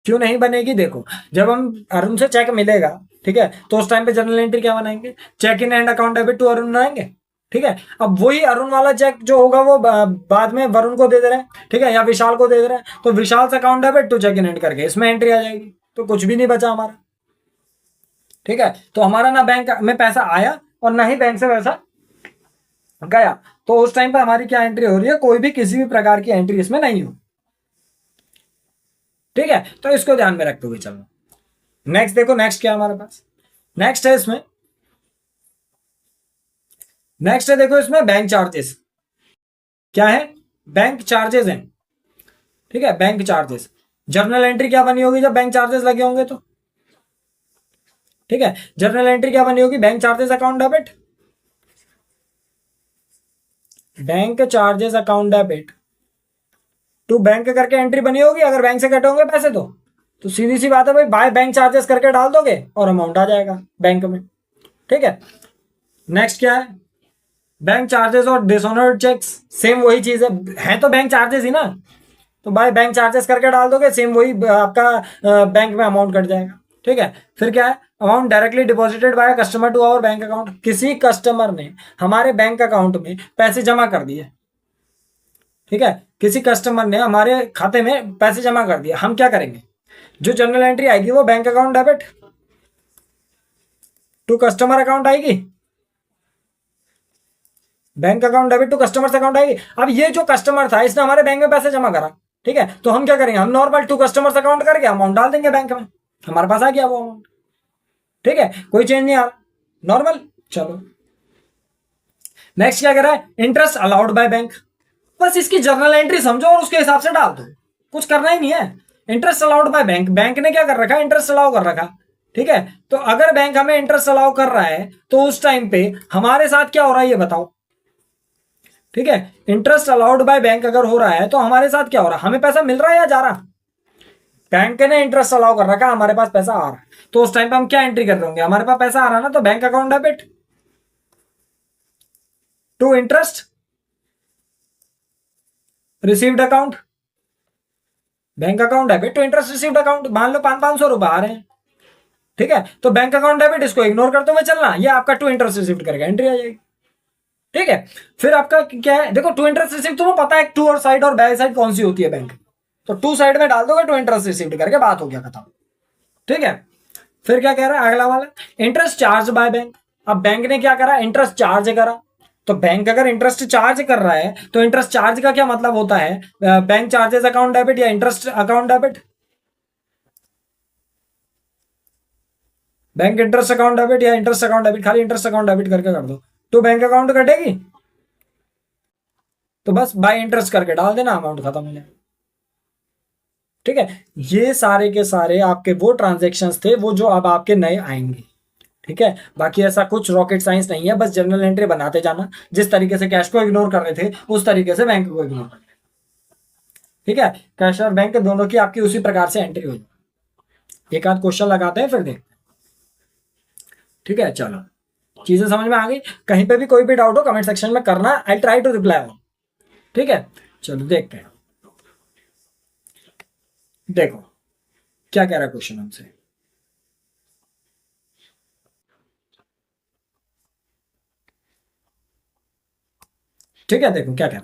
क्यों नहीं बनेगी, देखो जब हम अरुण से चेक मिलेगा, ठीक है, तो उस टाइम पे जर्नल एंट्री क्या बनाएंगे, cheque in hand account debit to Arun बनाएंगे। ठीक है, अब वही अरुण वाला चेक जो होगा वो बाद में वरुण को दे दे रहे हैं, ठीक है, या विशाल को दे दे रहे हैं, तो विशाल से account debit to cheque in hand करके इसमें एंट्री आ जाएगी, तो कुछ भी नहीं बचा हमारा। ठीक है, तो हमारा ना बैंक में पैसा आया और ना ही बैंक से पैसा गया, तो उस टाइम पर हमारी क्या एंट्री हो रही है, कोई भी किसी भी प्रकार की एंट्री इसमें नहीं हो। ठीक है, तो इसको ध्यान में रखते हुए चलना। नेक्स्ट देखो, नेक्स्ट क्या हमारे पास, नेक्स्ट है इसमें, नेक्स्ट है देखो इसमें बैंक चार्जेस। क्या है, बैंक चार्जेस हैं। ठीक है, बैंक चार्जेस, जर्नल एंट्री क्या बनी होगी जब बैंक चार्जेस लगे होंगे तो, ठीक है, जर्नल एंट्री क्या बनी होगी, bank charges account debit, bank charges account debit to bank करके एंट्री बनी होगी। अगर बैंक से कटे होंगे पैसे तो सीधी सी बात है भाई, बाय बैंक चार्जेस करके डाल दोगे और अमाउंट आ जाएगा बैंक में। ठीक है, नेक्स्ट क्या है, बैंक चार्जेस और डिसऑनर्ड चेक्स, सेम वही चीज है तो बैंक चार्जेस ही ना, तो बाय बैंक चार्जेस करके डाल दोगे, सेम वही आपका बैंक में अमाउंट कट जाएगा। ठीक है, फिर क्या है, amount directly deposited by customer to our bank account, किसी कस्टमर ने हमारे बैंक अकाउंट में पैसे जमा कर दिए। ठीक है, किसी कस्टमर ने हमारे खाते में पैसे जमा कर दिया, हम क्या करेंगे, जो जनरल एंट्री आएगी वो bank account debit to customer account आएगी, bank account debit to customer account आएगी। अब ये जो कस्टमर था इसने हमारे बैंक में पैसे जमा करा, ठीक है, तो हम क्या करेंगे, हम नॉर्मल टू कस्टमर्स अकाउंट करके अमाउंट डाल देंगे बैंक में, हमारे पास आ गया वो अमाउंट, ठीक है, कोई चेंज नहीं आ रहा, नॉर्मल। चलो नेक्स्ट क्या कर रहा है, इंटरेस्ट अलाउड बाय बैंक, बस इसकी जर्नल एंट्री समझो और उसके हिसाब से डाल दो, कुछ करना ही नहीं है। Interest allowed by bank, bank ने क्या कर रखा है, इंटरेस्ट अलाउ कर रखा, ठीक है, तो अगर बैंक हमें इंटरेस्ट अलाउ कर रहा है तो उस टाइम पे हमारे साथ क्या हो रहा है ये बताओ, ठीक है, इंटरेस्ट अलाउड बाय बैंक अगर हो रहा है तो हमारे साथ क्या हो रहा है, हमें पैसा मिल रहा है या जा रहा, बैंक ने इंटरेस्ट अलाउ कर रखा, हमारे पास पैसा आ रहा है, तो उस टाइम पे हम क्या एंट्री कर रहे होंगे, हमारे पास पैसा आ रहा है ना, तो bank account debit to interest received account, bank account debit to interest received account, मान लो 500 रुपए आ रहे हैं, ठीक है, तो बैंक अकाउंट डेबिट इसको इग्नोर करते हुए चलना, ये आपका टू इंटरेस्ट रिसीव्ड करके एंट्री आ जाएगी, ठीक है। फिर आपका क्या है, देखो टू इंटरेस्ट रिसीव्ड तुम्हें पता है टू और साइड और बैक साइड कौन सी होती है बैंक, तो टू साइड में डाल दोगे टू इंटरेस्ट रिसीव्ड करके बात हो गया खत्म, ठीक है। फिर क्या कह रहा है अगला वाला, इंटरेस्ट चार्ज बाय बैंक, अब बैंक ने क्या करा, इंटरेस्ट चार्ज करा, तो बैंक अगर इंटरेस्ट चार्ज कर रहा है तो इंटरेस्ट चार्ज का क्या मतलब होता है, बैंक चार्जेस अकाउंट डेबिट या interest account debit, bank interest account debit या इंटरेस्ट अकाउंट डेबिट, खाली इंटरेस्ट अकाउंट डेबिट करके कर दो, तो बैंक अकाउंट कटेगी, तो बस बाय इंटरेस्ट करके डाल देना, अमाउंट खत्म हो जाए, ठीक है। ये सारे के सारे आपके वो ट्रांजेक्शन्स थे वो जो अब आपके नए आएंगे, ठीक है, बाकी ऐसा कुछ रॉकेट साइंस नहीं है, बस जनरल एंट्री बनाते जाना, जिस तरीके से कैश को इग्नोर कर रहे थे उस तरीके से बैंक को इग्नोर कर, ठीक है, कैश और बैंक दोनों की आपकी उसी प्रकार से एंट्री हो जाए। एक आध क्वेश्चन लगाते हैं फिर देखते हैं, ठीक है। चलो चीजें समझ में आ गई, कहीं पे भी कोई भी डाउट हो कमेंट सेक्शन में करना, I try to reply on, ठीक है। चलो देखते हैं, देखो क्या कह रहा है क्वेश्चन हमसे, ठीक है, देखो क्या कह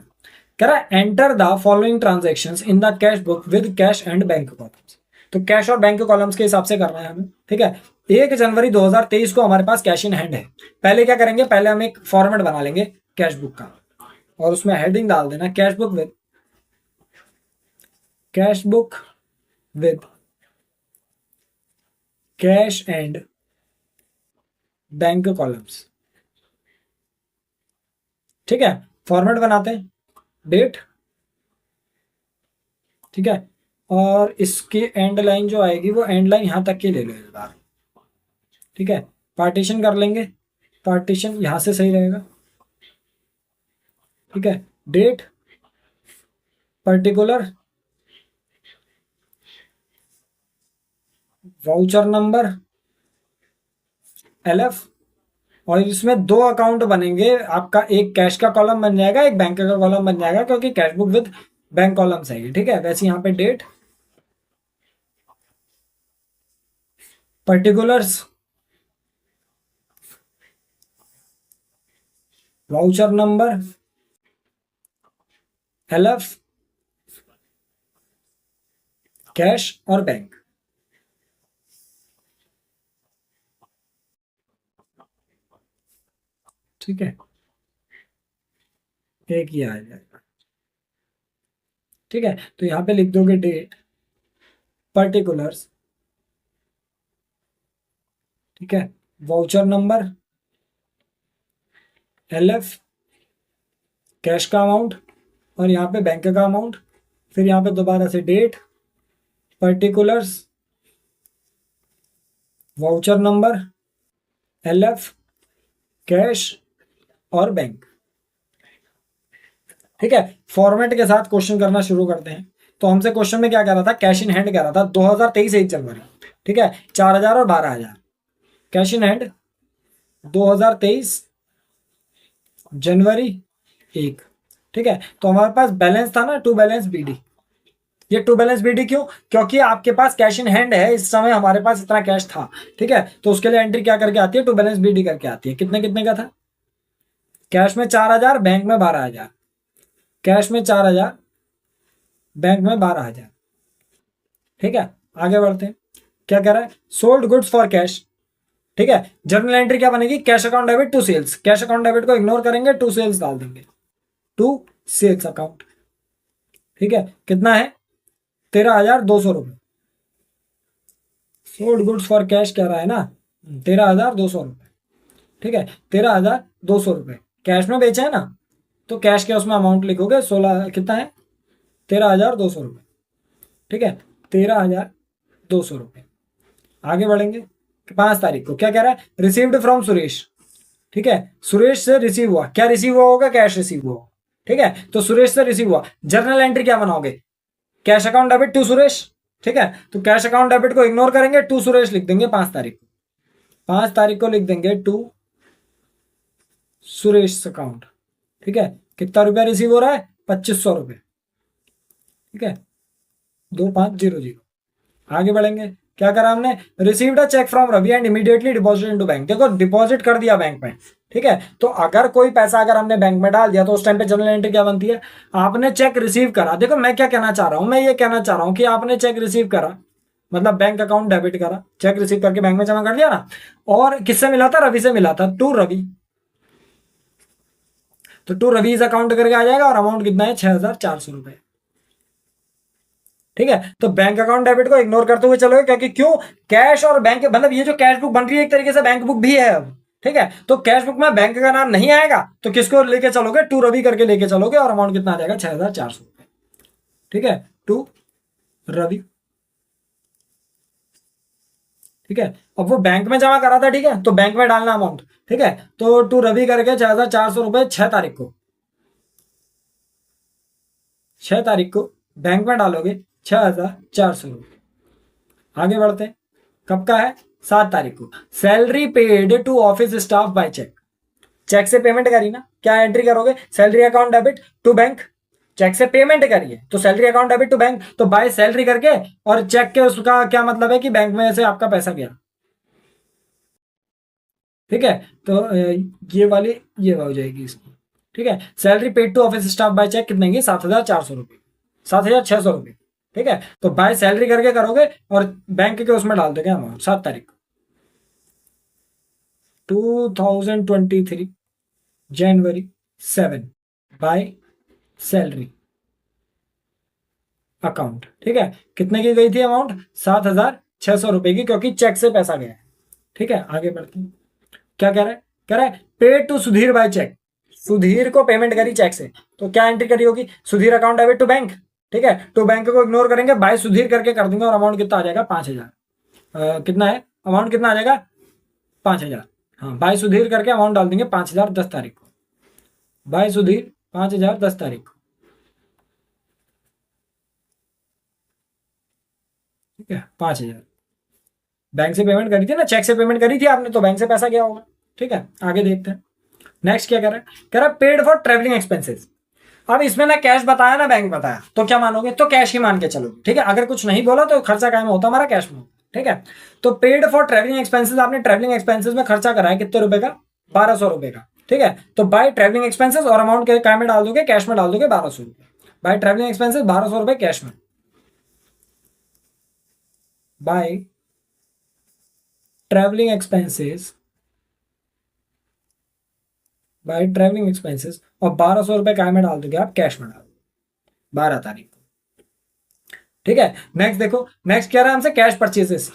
रहा है, enter the following transactions in the cash book with cash and bank columns, तो कैश और बैंक कॉलम्स के हिसाब से करना है हमें, ठीक है। 1 जनवरी 2023 को हमारे पास कैश इन हैंड है, पहले क्या करेंगे, पहले हम एक फॉर्मेट बना लेंगे कैश बुक का और उसमें हेडिंग डाल देना cash book with cash and bank columns, ठीक है, फॉर्मेट बनाते हैं, डेट, ठीक है, और इसकी एंड लाइन जो आएगी वो एंड लाइन यहां तक की ले लो इस बार, ठीक है, पार्टीशन कर लेंगे, पार्टीशन यहां से सही रहेगा, ठीक है, date particular voucher number LF, और इसमें 2 अकाउंट बनेंगे आपका, एक कैश का कॉलम बन जाएगा, एक बैंक का कॉलम बन जाएगा, क्योंकि cash book with bank column चाहिए, ठीक है। वैसे यहाँ पे date particulars voucher number LF cash और बैंक, ठीक है, एक ही आ जाएगा, ठीक है। तो यहां पे लिख दोगे डेट पर्टिकुलर्स, ठीक है, वाउचर नंबर LF कैश का अमाउंट और यहाँ पे बैंक का अमाउंट, फिर यहाँ पे दोबारा से date particulars voucher number LF cash और बैंक, ठीक है। फॉर्मेट के साथ क्वेश्चन करना शुरू करते हैं, तो हमसे क्वेश्चन में क्या कह रहा था, कैश इन हैंड कह रहा था 2023 1 जनवरी, ठीक है, 4000 और 12000 कैश इन हैंड 2023 जनवरी 1, ठीक है। तो हमारे पास बैलेंस था ना टू बैलेंस BD, ये टू बैलेंस BD क्यों, क्योंकि आपके पास कैश इन हैंड है, इस समय हमारे पास इतना कैश था, ठीक है, तो उसके लिए एंट्री क्या करके आती है, टू बैलेंस BD करके आती है, कितने कितने का था, कैश में 4000 बैंक में 12000, कैश में 4,000, बैंक में 12,000। ठीक है, आगे बढ़ते हैं। क्या कह रहा है? Sold goods for cash. ठीक है, जर्नल एंट्री क्या बनेगी? Cash account debit to sales. Cash account debit को इग्नोर करेंगे, टू सेल्स डाल देंगे, टू सेल्स अकाउंट। ठीक है, कितना है? 13,200 रुपये। सोल्ड गुड्स फॉर कैश कह रहा है ना, 13,200 रुपये। ठीक है, 13,200 रुपये कैश में बेचा है ना, तो कैश के उसमें अमाउंट लिखोगे 16, कितना है? 13,200 रुपये। ठीक है, 13,200 रुपये। आगे बढ़ेंगे। 5 तारीख को क्या कह रहा है? Received from Suresh. ठीक है, सुरेश से रिसीव हुआ। क्या रिसीव हुआ होगा? कैश रिसीव हुआ। ठीक है, तो सुरेश से रिसीव हुआ। जर्नल एंट्री क्या बनाओगे? Cash account debit to Suresh. ठीक है, तो कैश अकाउंट डेबिट को इग्नोर करेंगे, टू सुरेश लिख देंगे 5 तारीख को। 5 तारीख को लिख देंगे टू सुरेश अकाउंट। ठीक है, कितना रुपया रिसीव हो रहा है? 2,500 रुपये। ठीक है, 2500। आगे बढ़ेंगे। क्या करा हमने? Received a cheque from Ravi and immediately deposit into bank. देखो, डिपॉजिट कर दिया बैंक में। ठीक है, तो अगर कोई पैसा अगर हमने बैंक में डाल दिया तो उस टाइम पे जर्नल एंट्री क्या बनती है? आपने चेक रिसीव करा। देखो मैं क्या कहना चाह रहा हूं, मैं ये कहना चाह रहा हूं कि आपने चेक रिसीव करा, मतलब बैंक अकाउंट डेबिट करा, चेक रिसीव करके बैंक में जमा कर दिया ना, और किससे मिला था? रवि से मिला था, टू रवि। तो टू रवीज अकाउंट करके आ जाएगा, और अमाउंट कितना है? 6,400 रुपए। ठीक है, तो बैंक अकाउंट डेबिट को इग्नोर करते हुए चलोगे, क्योंकि क्यों? कैश और बैंक, मतलब ये जो कैश बुक बन रही है एक तरीके से बैंक बुक भी है अब। ठीक है, तो कैश बुक में बैंक का नाम नहीं आएगा, तो किसको लेके चलोगे? टू रवि करके लेके चलोगे, और अमाउंट कितना आ जाएगा? 6,400 रुपए। ठीक है, टू रवि। ठीक है, अब वो बैंक में जमा करा था। ठीक है, तो बैंक में डालना अमाउंट। ठीक है, तो टू रवि करके 6,400 रुपए 6 तारीख को, 6 तारीख को बैंक में डालोगे 6,400 रुपये। आगे बढ़ते हैं। कब का है? 7 तारीख को। Salary paid to office staff by cheque. Cheque से पेमेंट करी ना, क्या एंट्री करोगे? Salary account debit to bank. Cheque से पेमेंट करिए तो salary account debit to bank, तो बाय सैलरी करके, और चेक के उसका क्या मतलब है कि बैंक में से आपका पैसा गया। ठीक है, तो ये वाली ये हो जाएगी इसकी। ठीक है, salary paid to office staff by cheque कितने की? 7,400 रुपये, 7,600 रुपये। ठीक है, तो बाय सैलरी करके करोगे, और बैंक के उसमें डाल दोगे अमाउंट 7 तारीख को। 2023 जनवरी 7 बाय सैलरी अकाउंट। ठीक है, कितने की गई थी अमाउंट? 7,600 रुपए की, क्योंकि चेक से पैसा गया है। ठीक है, आगे बढ़ते हैं। क्या कह रहा है? कह रहा है paid to Sudhir by cheque. Sudhir को पेमेंट करी चेक से, तो क्या एंट्री करी होगी? Sudhir account debit to bank. ठीक है, टू बैंक को इग्नोर करेंगे, बाय सुधीर करके कर देंगे, और अमाउंट कितना आ जाएगा? 5,000। कितना है अमाउंट? कितना आ जाएगा? 5,000। हाँ, बाय सुधीर करके अमाउंट डाल देंगे 5,000 10 तारीख को। बाय सुधीर 5,000 10 तारीख को। ठीक है, 5,000 बैंक से पेमेंट करी थी ना, चेक से पेमेंट करी थी आपने, तो बैंक से पैसा गया होगा। ठीक है, आगे देखते हैं। नेक्स्ट क्या कह रहा है? कह रहा है पेड फॉर ट्रेवलिंग एक्सपेंसेस। अब इसमें ना कैश बताया ना बैंक बताया, तो क्या मानोगे? तो कैश ही मान के चलोगे। ठीक है, अगर कुछ नहीं बोला तो खर्चा कायम होता हमारा कैश में। ठीक है, तो पेड फॉर ट्रेवलिंग एक्सपेंसेस, आपने ट्रेवलिंग एक्सपेंसेस में खर्चा करा है कितने रुपए का? 1,200 रुपए का। ठीक है, तो बाय ट्रेवलिंग एक्सपेंसेस, और अमाउंट के काय में डाल दोगे? कैश में डाल दोगे 1,200 रुपए। बाय ट्रेवलिंग एक्सपेंसेस 1,200 रुपए कैश में। By travelling expenses, by travelling expenses, और 1,200 रुपए काय में डाल दोगे? आप कैश में डाल 12 तारीख को। ठीक है, नेक्स्ट देखो। नेक्स्ट क्या रहा है हमसे? Cash purchases.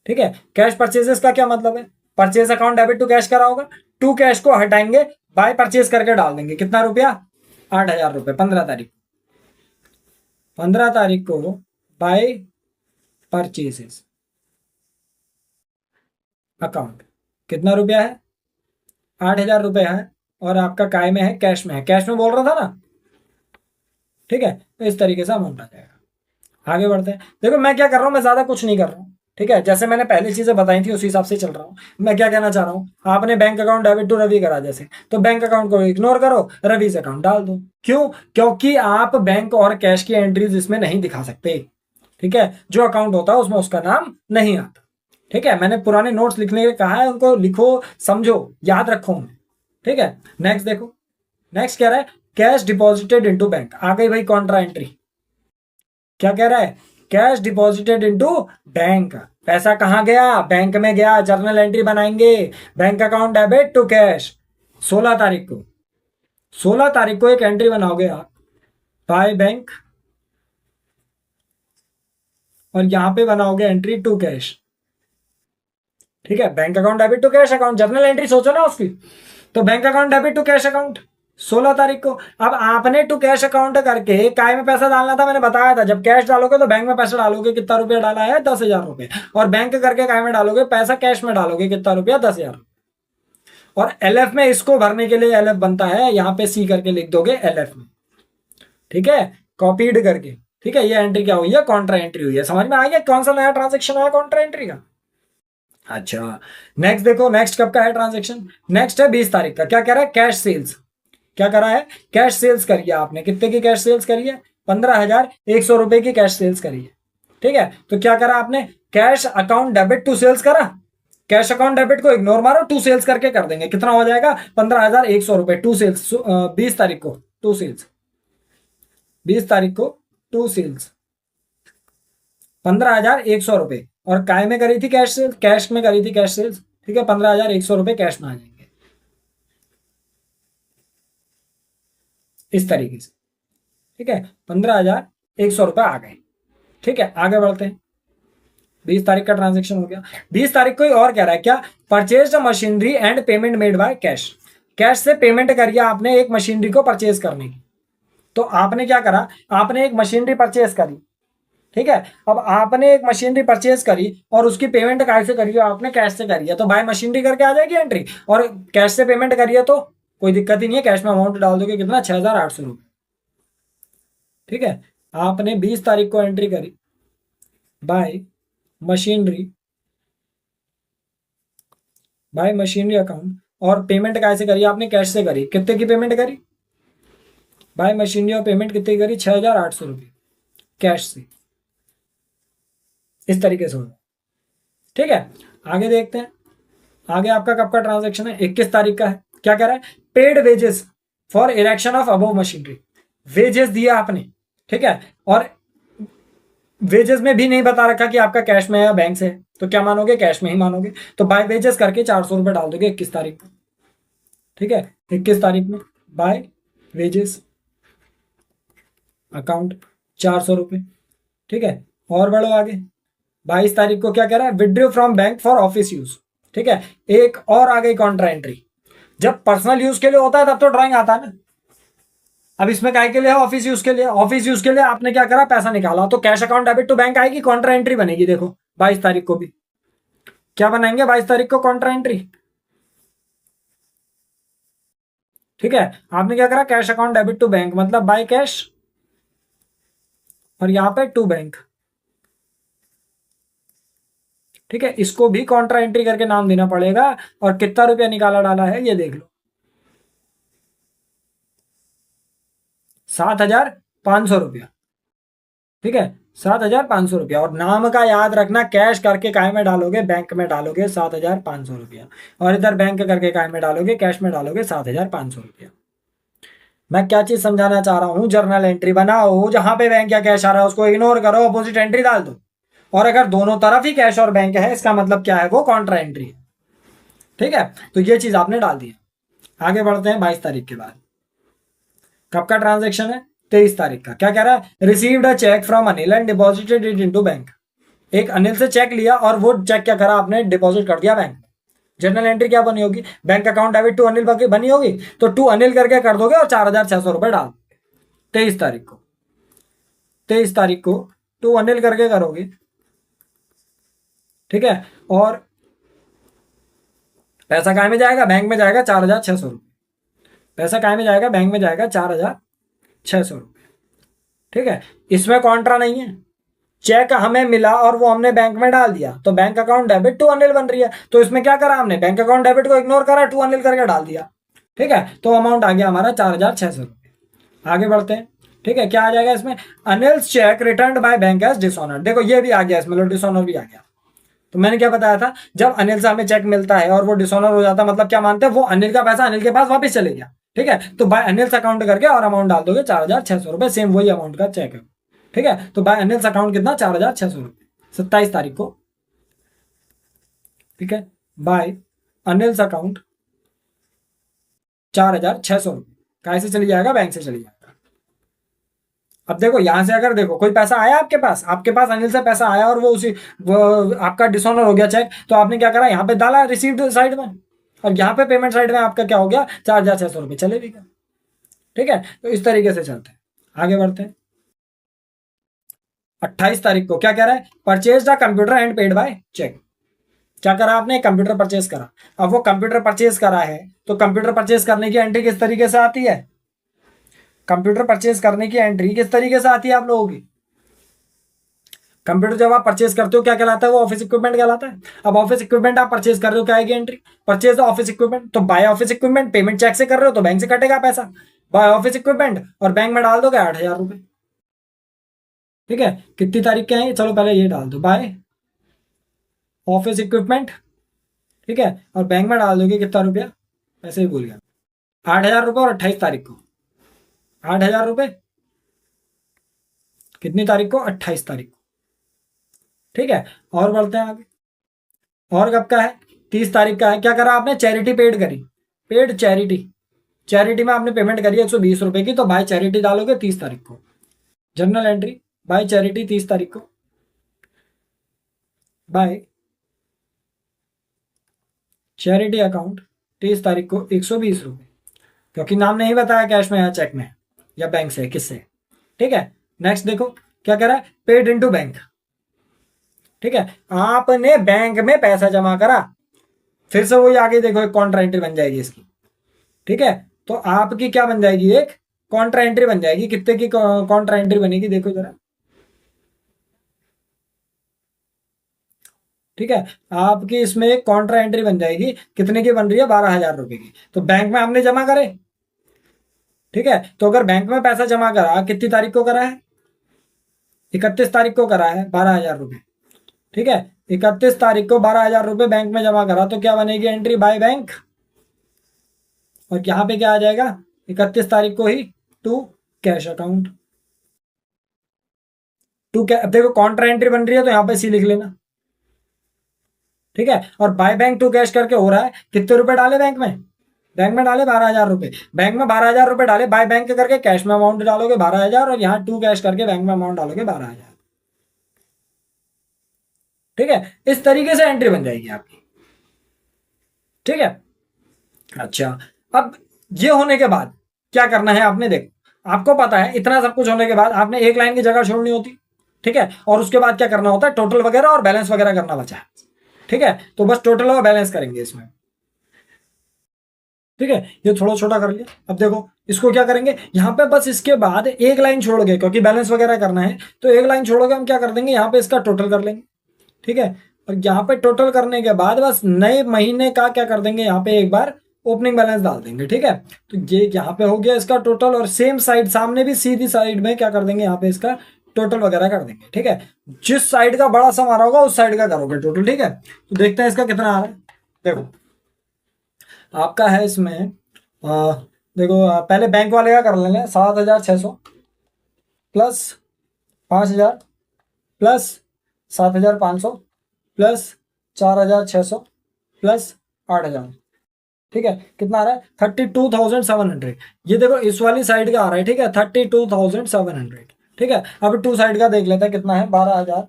ठीक है, कैश परचेजेस का क्या मतलब है? Purchase account debit to cash करा होगा, टू कैश को हटाएंगे, बाय परचेज करके डाल देंगे। कितना रुपया? 8,000 रुपए। 15 तारीख, 15 तारीख को बाय परचेजेस अकाउंट कितना रुपया है? 8,000 रुपए है, और आपका काय में है? कैश में है। कैश में बोल रहा था ना। ठीक है, तो इस तरीके से अमाउंट आ जाएगा। आगे बढ़ते हैं। देखो मैं क्या कर रहा हूं, मैं ज्यादा कुछ नहीं कर रहा हूं। ठीक है, जैसे मैंने पहले चीजें बताई थी उसी हिसाब से चल रहा हूं। मैं क्या कहना चाह रहा हूं, आपने bank account debit to Ravi करा जैसे, तो बैंक अकाउंट को इग्नोर करो, रवि से अकाउंट डाल दो। क्यों? क्योंकि आप बैंक और कैश की एंट्रीज इसमें नहीं दिखा सकते। ठीक है, जो अकाउंट होता है उसमें उसका नाम नहीं आता। ठीक है, मैंने पुराने नोट्स लिखने के कहा है, उनको लिखो, समझो, याद रखो। ठीक है, नेक्स्ट देखो। नेक्स्ट क्या रहा है? कैश डिपॉजिटेड इनटू बैंक, आ गई भाई कॉन्ट्रा एंट्री। क्या कह रहा है, कैश डिपॉजिटेड इनटू बैंक, पैसा कहां गया, बैंक में गया, जर्नल एंट्री बनाएंगे, bank account debit to cash. 16 तारीख को, 16 तारीख को एक एंट्री बनाओगे आप बाय बैंक, और यहां पे बनाओगे एंट्री टू कैश। ठीक है, bank account debit to cash account, journal entry सोचो ना उसकी। तो bank account debit to cash account 16 तारीख को। अब आपने टू कैश अकाउंट करके काय में पैसा डालना था, मैंने बताया था जब कैश डालोगे तो बैंक में पैसा डालोगे, कितना रुपया डाला है 10,000 रुपए, और बैंक करके काय में डालोगे पैसा, कैश में डालोगे कितना रुपया 10,000। और एलएफ में इसको भरने के लिए एलएफ बनता है, यहां पे सी करके लिख दोगे एलएफ में। ठीक है, कॉपीड करके। ठीक है, ये एंट्री क्या हुई है, कॉन्ट्रा एंट्री हुई है। समझ में आ गया कौन सा नया ट्रांजेक्शन आया कॉन्ट्रा एंट्री का। अच्छा, नेक्स्ट देखो, नेक्स्ट कब का है ट्रांजेक्शन, नेक्स्ट है 20 तारीख का। क्या कह रहा है, कैश सेल्स। क्या करा है, कैश सेल्स करी है आपने, कितने की कैश सेल्स करी है, 15,100 रुपए की कैश सेल्स करी है। ठीक है, तो क्या करा आपने, cash account debit to sales करा, कैश अकाउंट डेबिट को इग्नोर मारो, टू सेल्स करके कर देंगे, कितना हो जाएगा 15,100 रुपए टू सेल्स। 20 तारीख को टू सेल्स, 20 तारीख को टू सेल्स 15,100 रुपए, और काय में करी थी कैश सेल्स, कैश में करी थी कैश सेल्स। ठीक है, 15,100 रुपए कैश में आ जाएंगे इस तरीके से। ठीक है, 15,100 रुपए आ गए। ठीक है, आगे बढ़ते हैं। 20 तारीख का ट्रांजेक्शन हो गया। 20 तारीख को और कह रहा है क्या, purchase machinery and payment made by cash. Cash से पेमेंट करिए आपने एक मशीनरी को परचेज करने की। तो आपने क्या करा, आपने एक मशीनरी परचेज करी। ठीक है, अब आपने एक मशीनरी परचेज करी और उसकी पेमेंट कैसे करी है, आपने कैश से करी है, तो बाय मशीनरी करके आ जाएगी एंट्री। और कैश से पेमेंट करी है तो कोई दिक्कत ही नहीं है, कैश में अमाउंट डाल दोगे, कितना 6,800 रुपये। ठीक है, आपने 20 तारीख को एंट्री करी bye machinery, bye machinery account, और पेमेंट कैसे करी आपने, कैश से करी। कितने की पेमेंट करी बाय मशीनरी, और पेमेंट कितनी करी 6,800 रुपये कैश से। इस तरीके से होगा। ठीक है, आगे देखते हैं। आगे आपका कब का ट्रांजेक्शन है, 21 तारीख का है। क्या कह रहा है, paid wages for erection of above machinery. Wages दिया आपने। ठीक है, और वेजेस में भी नहीं बता रखा कि आपका कैश में है या बैंक से है, तो क्या मानोगे, कैश में ही मानोगे। तो बाय वेजेस करके 400 रुपए डाल दोगे 21 तारीख को। ठीक है, 21 तारीख में बाय वेजेस अकाउंट 400 रुपए। ठीक है, और बढ़ो आगे। 22 तारीख को क्या कह रहा है, withdraw from bank for office use. ठीक है, एक और आ गई कॉन्ट्रा एंट्री। जब पर्सनल यूज के लिए होता है तब तो ड्राइंग आता है ना, अब इसमें काय के लिए है, ऑफिस यूज के लिए। ऑफिस यूज के लिए आपने क्या करा, पैसा निकाला, तो cash account debit to bank आएगी, कॉन्ट्रा एंट्री बनेगी। देखो 22 तारीख को भी क्या बनाएंगे, 22 तारीख को कॉन्ट्रा एंट्री। ठीक है, आपने क्या करा, cash account debit to bank, मतलब बाय कैश, और यहां पे टू बैंक। ठीक है, इसको भी कॉन्ट्रा एंट्री करके नाम देना पड़ेगा। और कितना रुपया निकाला डाला है ये देख लो, 7,500 रुपया। ठीक है, 7,500 रुपया, और नाम का याद रखना, कैश करके काय में डालोगे, बैंक में डालोगे 7,500 रुपया, और इधर बैंक करके काय में डालोगे, कैश में डालोगे 7,500 रुपया। मैं क्या चीज समझाना चाह रहा हूं, जर्नल एंट्री बनाओ, जहां पे बैंक या कैश आ रहा है उसको इग्नोर करो, अपोजिट एंट्री डाल दो। और अगर दोनों तरफ ही कैश और बैंक है, इसका मतलब क्या है, वो कॉन्ट्रा एंट्री है। ठीक है, तो ये चीज आपने डाल दी। आगे बढ़ते हैं 22 तारीख के बाद। कब का ट्रांजेक्शन है, 23 तारीख का। क्या कह रहा है, received a cheque from Anil and deposited it into bank. एक अनिल से चेक लिया और वो चेक क्या करा आपने, डिपॉजिट कर दिया बैंक। जर्नल एंट्री क्या बनी होगी, bank account debit to Anil बनी होगी, तो टू अनिल करके कर दोगे और 4,600 रुपए डाल। 23 तारीख को, 23 तारीख को टू अनिल करके करोगे। ठीक है, और पैसा काय में जाएगा, बैंक में जाएगा 4,600 रुपये। पैसा काय में जाएगा, बैंक में जाएगा 4,600 रुपये। ठीक है, इसमें कॉन्ट्रा नहीं है, चेक हमें मिला और वो हमने बैंक में डाल दिया, तो bank account debit to Anil बन रही है। तो इसमें क्या करा हमने, बैंक अकाउंट डेबिट को इग्नोर करा, टू अनिल करके डाल दिया। ठीक है, तो अमाउंट आ गया हमारा 4,600 रुपये। आगे बढ़ते हैं। ठीक है, क्या आ जाएगा इसमें, Anil cheque return by bank as dishonour. देखो ये भी आ गया इसमें, डिसऑनर भी आ गया। तो मैंने क्या बताया था, जब अनिल से हमें चेक मिलता है और वो डिसऑनर हो जाता है, मतलब क्या मानते हैं, वो अनिल का पैसा अनिल के पास वापस चले गया। ठीक है, तो बाय अनिल्स अकाउंट करके और अमाउंट डाल दोगे 4,600 रुपए, सेम वही अमाउंट का चेक है। ठीक है, तो बाय अनिल्स अकाउंट कितना, 4,600 रुपए, 27 तारीख को। ठीक है, बाय अनिल्स अकाउंट 4,600 रुपए, कैसे चली जाएगा, बैंक से चली जाएगा। अब देखो यहां से अगर देखो कोई पैसा आया आपके पास अनिल से पैसा आया और वो आपका डिसऑनर हो गया चेक, तो आपने क्या करा, यहाँ पे डाला रिसीव्ड साइड में, और यहाँ पे पेमेंट साइड में आपका क्या हो गया, 4,600 रुपए चले भी गए। ठीक है, तो इस तरीके से चलते हैं, आगे बढ़ते हैं। 28 तारीख को क्या कह रहा है, purchase the computer and paid by cheque. क्या करा आपने, कंप्यूटर परचेज करा। अब वो कंप्यूटर परचेज करा है, तो कंप्यूटर परचेज करने की एंट्री किस तरीके से आती है, कंप्यूटर परचेज करने की एंट्री किस तरीके से आती है आप लोगों की। कंप्यूटर जब आप परचेज करते हो क्या कहलाता है, वो ऑफिस इक्विपमेंट कहलाता है। अब ऑफिस इक्विपमेंट आप परचेज कर रहे हो, क्या आएगी एंट्री, परचेज ऑफिस इक्विपमेंट। तो by office equipment, payment cheque से कर रहे हो तो बैंक से कटेगा पैसा, बाय ऑफिस इक्विपमेंट, और बैंक में डाल दोगे 8,000 रुपए। ठीक है, कितनी तारीख के हैं, चलो पहले ये डाल दो, बाय ऑफिस इक्विपमेंट। ठीक है, और बैंक में डाल दोगे कितना रुपया, ऐसे ही भूल गया, 8,000 रुपए, और 28 तारीख को 8,000 रुपए, कितनी तारीख को, 28 तारीख को। ठीक है, और बढ़ते हैं आगे, और कब का है, 30 तारीख का है। क्या करा आपने, चैरिटी पेड करी, पेड चैरिटी, चैरिटी में आपने पेमेंट करी 120 रुपए की, तो बाय चैरिटी डालोगे 30 तारीख को, जर्नल एंट्री बाय चैरिटी 30 तारीख को, बाय चैरिटी अकाउंट 30 तारीख को 120 रुपए, क्योंकि नाम नहीं बताया कैश में या चेक में या बैंक से किससे। ठीक है, नेक्स्ट देखो क्या कह रहा है, पेड इनटू बैंक। ठीक है, आपने बैंक में पैसा जमा करा, फिर से वही आगे देखो एक कॉन्ट्रा एंट्री बन जाएगी इसकी। ठीक है, तो आपकी क्या बन जाएगी, एक कॉन्ट्रा एंट्री बन जाएगी। कितने की कॉन्ट्रा एंट्री बनेगी, देखो जरा। ठीक है, आपकी इसमें एक कॉन्ट्रा एंट्री बन जाएगी, कितने की बन रही है, 12,000 रुपए की। तो बैंक में हमने जमा करे। ठीक है, तो अगर बैंक में पैसा जमा करा, कितनी तारीख को करा है, 31 तारीख को करा है, 12,000 रुपए। ठीक है, 31 तारीख को 12,000 रुपए बैंक में जमा करा, तो क्या बनेगी एंट्री, बाय बैंक, और यहां पे क्या आ जाएगा, 31 तारीख को ही टू कैश अकाउंट, अब देखो कॉन्ट्रा एंट्री बन रही है तो यहां पे सी लिख लेना। ठीक है, और बाय बैंक टू कैश करके हो रहा है, कितने रुपए डाले बैंक में डाले 12,000 रुपए, बैंक में 12,000 रुपए डाले, बाय बैंक करके कैश में अमाउंट डालोगे 12,000, और यहाँ टू कैश करके बैंक में अमाउंट डालोगे 12,000। ठीक है, इस तरीके से एंट्री बन जाएगी आपकी। ठीक है, अच्छा, अब ये होने के बाद क्या करना है आपने, देखो आपको पता है इतना सब कुछ होने के बाद आपने एक लाइन की जगह छोड़नी होती। ठीक है, और उसके बाद क्या करना होता है, टोटल वगैरह और बैलेंस वगैरह करना बचा है। ठीक है, तो बस टोटल और बैलेंस करेंगे इसमें। ठीक है, ये थोड़ा छोटा कर लिया। अब देखो इसको क्या करेंगे, यहाँ पे बस इसके बाद एक लाइन छोड़ोगे, क्योंकि बैलेंस वगैरह करना है, तो एक लाइन छोड़ोगे, हम क्या कर देंगे, यहाँ पे इसका टोटल कर लेंगे। ठीक है, और यहाँ पे टोटल करने के बाद बस नए महीने का क्या कर देंगे, यहाँ पे एक बार ओपनिंग बैलेंस डाल देंगे। ठीक है, तो ये यहाँ पे हो गया इसका टोटल, और सेम साइड सामने भी सीधी साइड में क्या कर देंगे, यहाँ पे इसका टोटल वगैरह कर देंगे। ठीक है, जिस साइड का बड़ा सम आ रहा होगा उस साइड का करोगे टोटल। ठीक है, तो देखते हैं इसका कितना आ रहा है। देखो आपका है इसमें देखो पहले बैंक वाले का कर लेंगे, 7,600 प्लस 5,000 प्लस 7,500 प्लस 4,600 प्लस 8,000। ठीक है, कितना आ रहा है, 32,700। ये देखो इस वाली साइड का आ रहा है। ठीक है, 32,700। ठीक है, अब टू साइड का देख लेते हैं कितना है, 12,000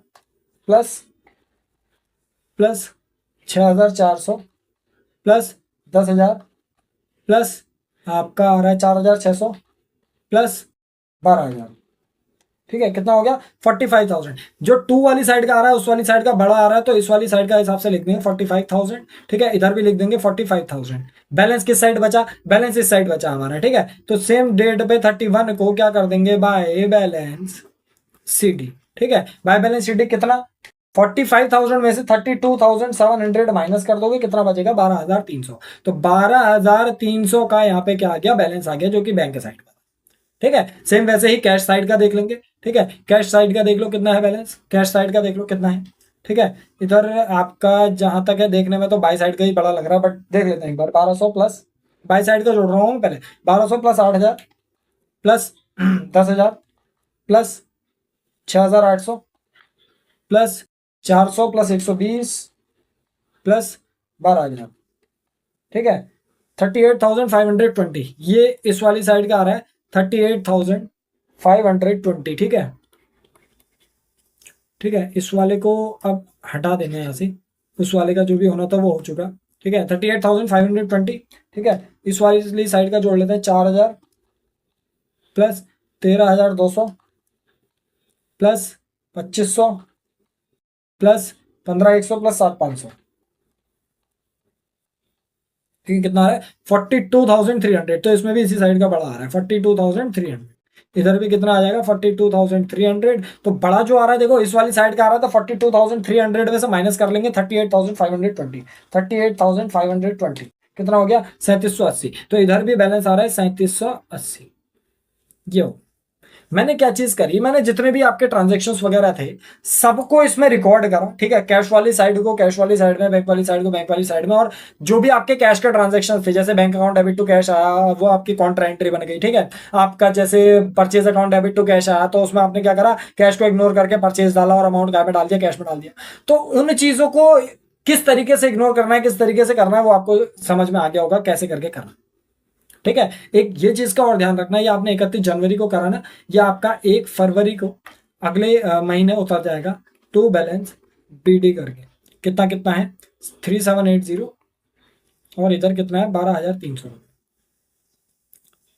प्लस 6,400 प्लस 10,000 प्लस आपका आ रहा है 4,600 प्लस 12,000। ठीक है, कितना हो गया, 45,000। जो टू वाली साइड का आ रहा है उस वाली साइड का बड़ा आ रहा है, तो इस वाली साइड का हिसाब से लिख देंगे 45,000। ठीक है, इधर भी लिख देंगे 45,000। बैलेंस किस साइड बचा, बैलेंस इस साइड बचा हमारा। ठीक है, तो सेम डेट पे 31 को क्या कर देंगे, बाय बैलेंस सीडी। ठीक है, बाय बैलेंस सीडी कितना, 45,000 में से 32,700 माइनस कर दोगे, कितना बचेगा, 12,300। तो 12,300 का यहाँ पे क्या आ गया, बैलेंस आ गया, जो कि बैंक के साइड का। ठीक है, सेम वैसे ही कैश साइड का देख लेंगे। ठीक है, कैश साइड का देख लो कितना है बैलेंस, कैश साइड का देख लो कितना है। ठीक है, इधर आपका जहां तक है देखने में तो बाई साइड का ही बड़ा लग रहा है, बट देख लेते हैं एक बार, 1,200 प्लस बाई साइड का जोड़ रहा हूँ पहले, 1200 plus 8000 plus 10,000 plus 6,800 plus 400 plus 120 plus 12,000, ठीक है, 38,520, ये इस वाली साइड का आ रहा है 38,520, ठीक है, ठीक है। इस वाले को अब हटा देना है यहाँ से, उस वाले का जो भी होना था वो हो चुका, ठीक है, 38,520, ठीक है। इस वाली साइड का जोड़ लेते हैं 4,000 प्लस 13,200 प्लस 2,500 प्लस 15,100 प्लस 7,500, ठीक है, कितना आ रहा है 42,300। तो इसमें भी इसी साइड का बड़ा आ रहा है 42,300, इधर भी कितना आ जाएगा 42,300। तो बड़ा जो आ रहा है देखो इस वाली साइड का आ रहा था 42,300 में से माइनस कर लेंगे 38,520, 38,520 कितना हो गया 3780। तो इधर भी बैलेंस आ रहा है 3780। ये हो, मैंने क्या चीज करी, मैंने जितने भी आपके ट्रांजेक्शन्स वगैरह थे सबको इसमें रिकॉर्ड करा, ठीक है, कैश वाली साइड को कैश वाली साइड में, बैंक वाली साइड को बैंक वाली साइड में, और जो भी आपके कैश के ट्रांजेक्शन थे जैसे bank account debit to cash आया वो आपकी कॉन्ट्रा एंट्री बन गई, ठीक है। आपका जैसे purchase account debit to cash आया तो उसमें आपने क्या करा, कैश को इग्नोर करके परचेज डाला और अमाउंट क्या में डाल दिया, कैश में डाल दिया। तो उन चीजों को किस तरीके से इग्नोर करना है, किस तरीके से करना है, वो आपको समझ में आ गया होगा कैसे करके करना, ठीक है। एक ये चीज का और ध्यान रखना, ये आपने 31 जनवरी को करा ना, ये आपका 1 फरवरी को अगले महीने उतर जाएगा टू बैलेंस बीडी करके। कितना कितना है 3780 और इधर कितना है 12,300,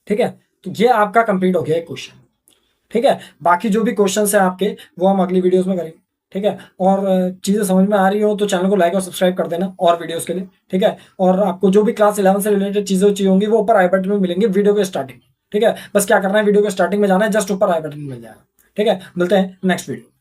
ठीक है। तो ये आपका कंप्लीट हो गया एक क्वेश्चन, ठीक है। बाकी जो भी क्वेश्चन है आपके वो हम अगली वीडियोस में करेंगे, ठीक है। और चीज़ें समझ में आ रही हो तो चैनल को लाइक और सब्सक्राइब कर देना और वीडियोस के लिए, ठीक है। और आपको जो भी क्लास 11 से रिलेटेड चीज़ें चाहिए होंगी वो ऊपर आई बटन में मिलेंगी वीडियो के स्टार्टिंग, ठीक है। बस क्या करना है, वीडियो के स्टार्टिंग में जाना है, जस्ट ऊपर आई बटन मिल जाएगा, ठीक है। मिलते हैं नेक्स्ट वीडियो।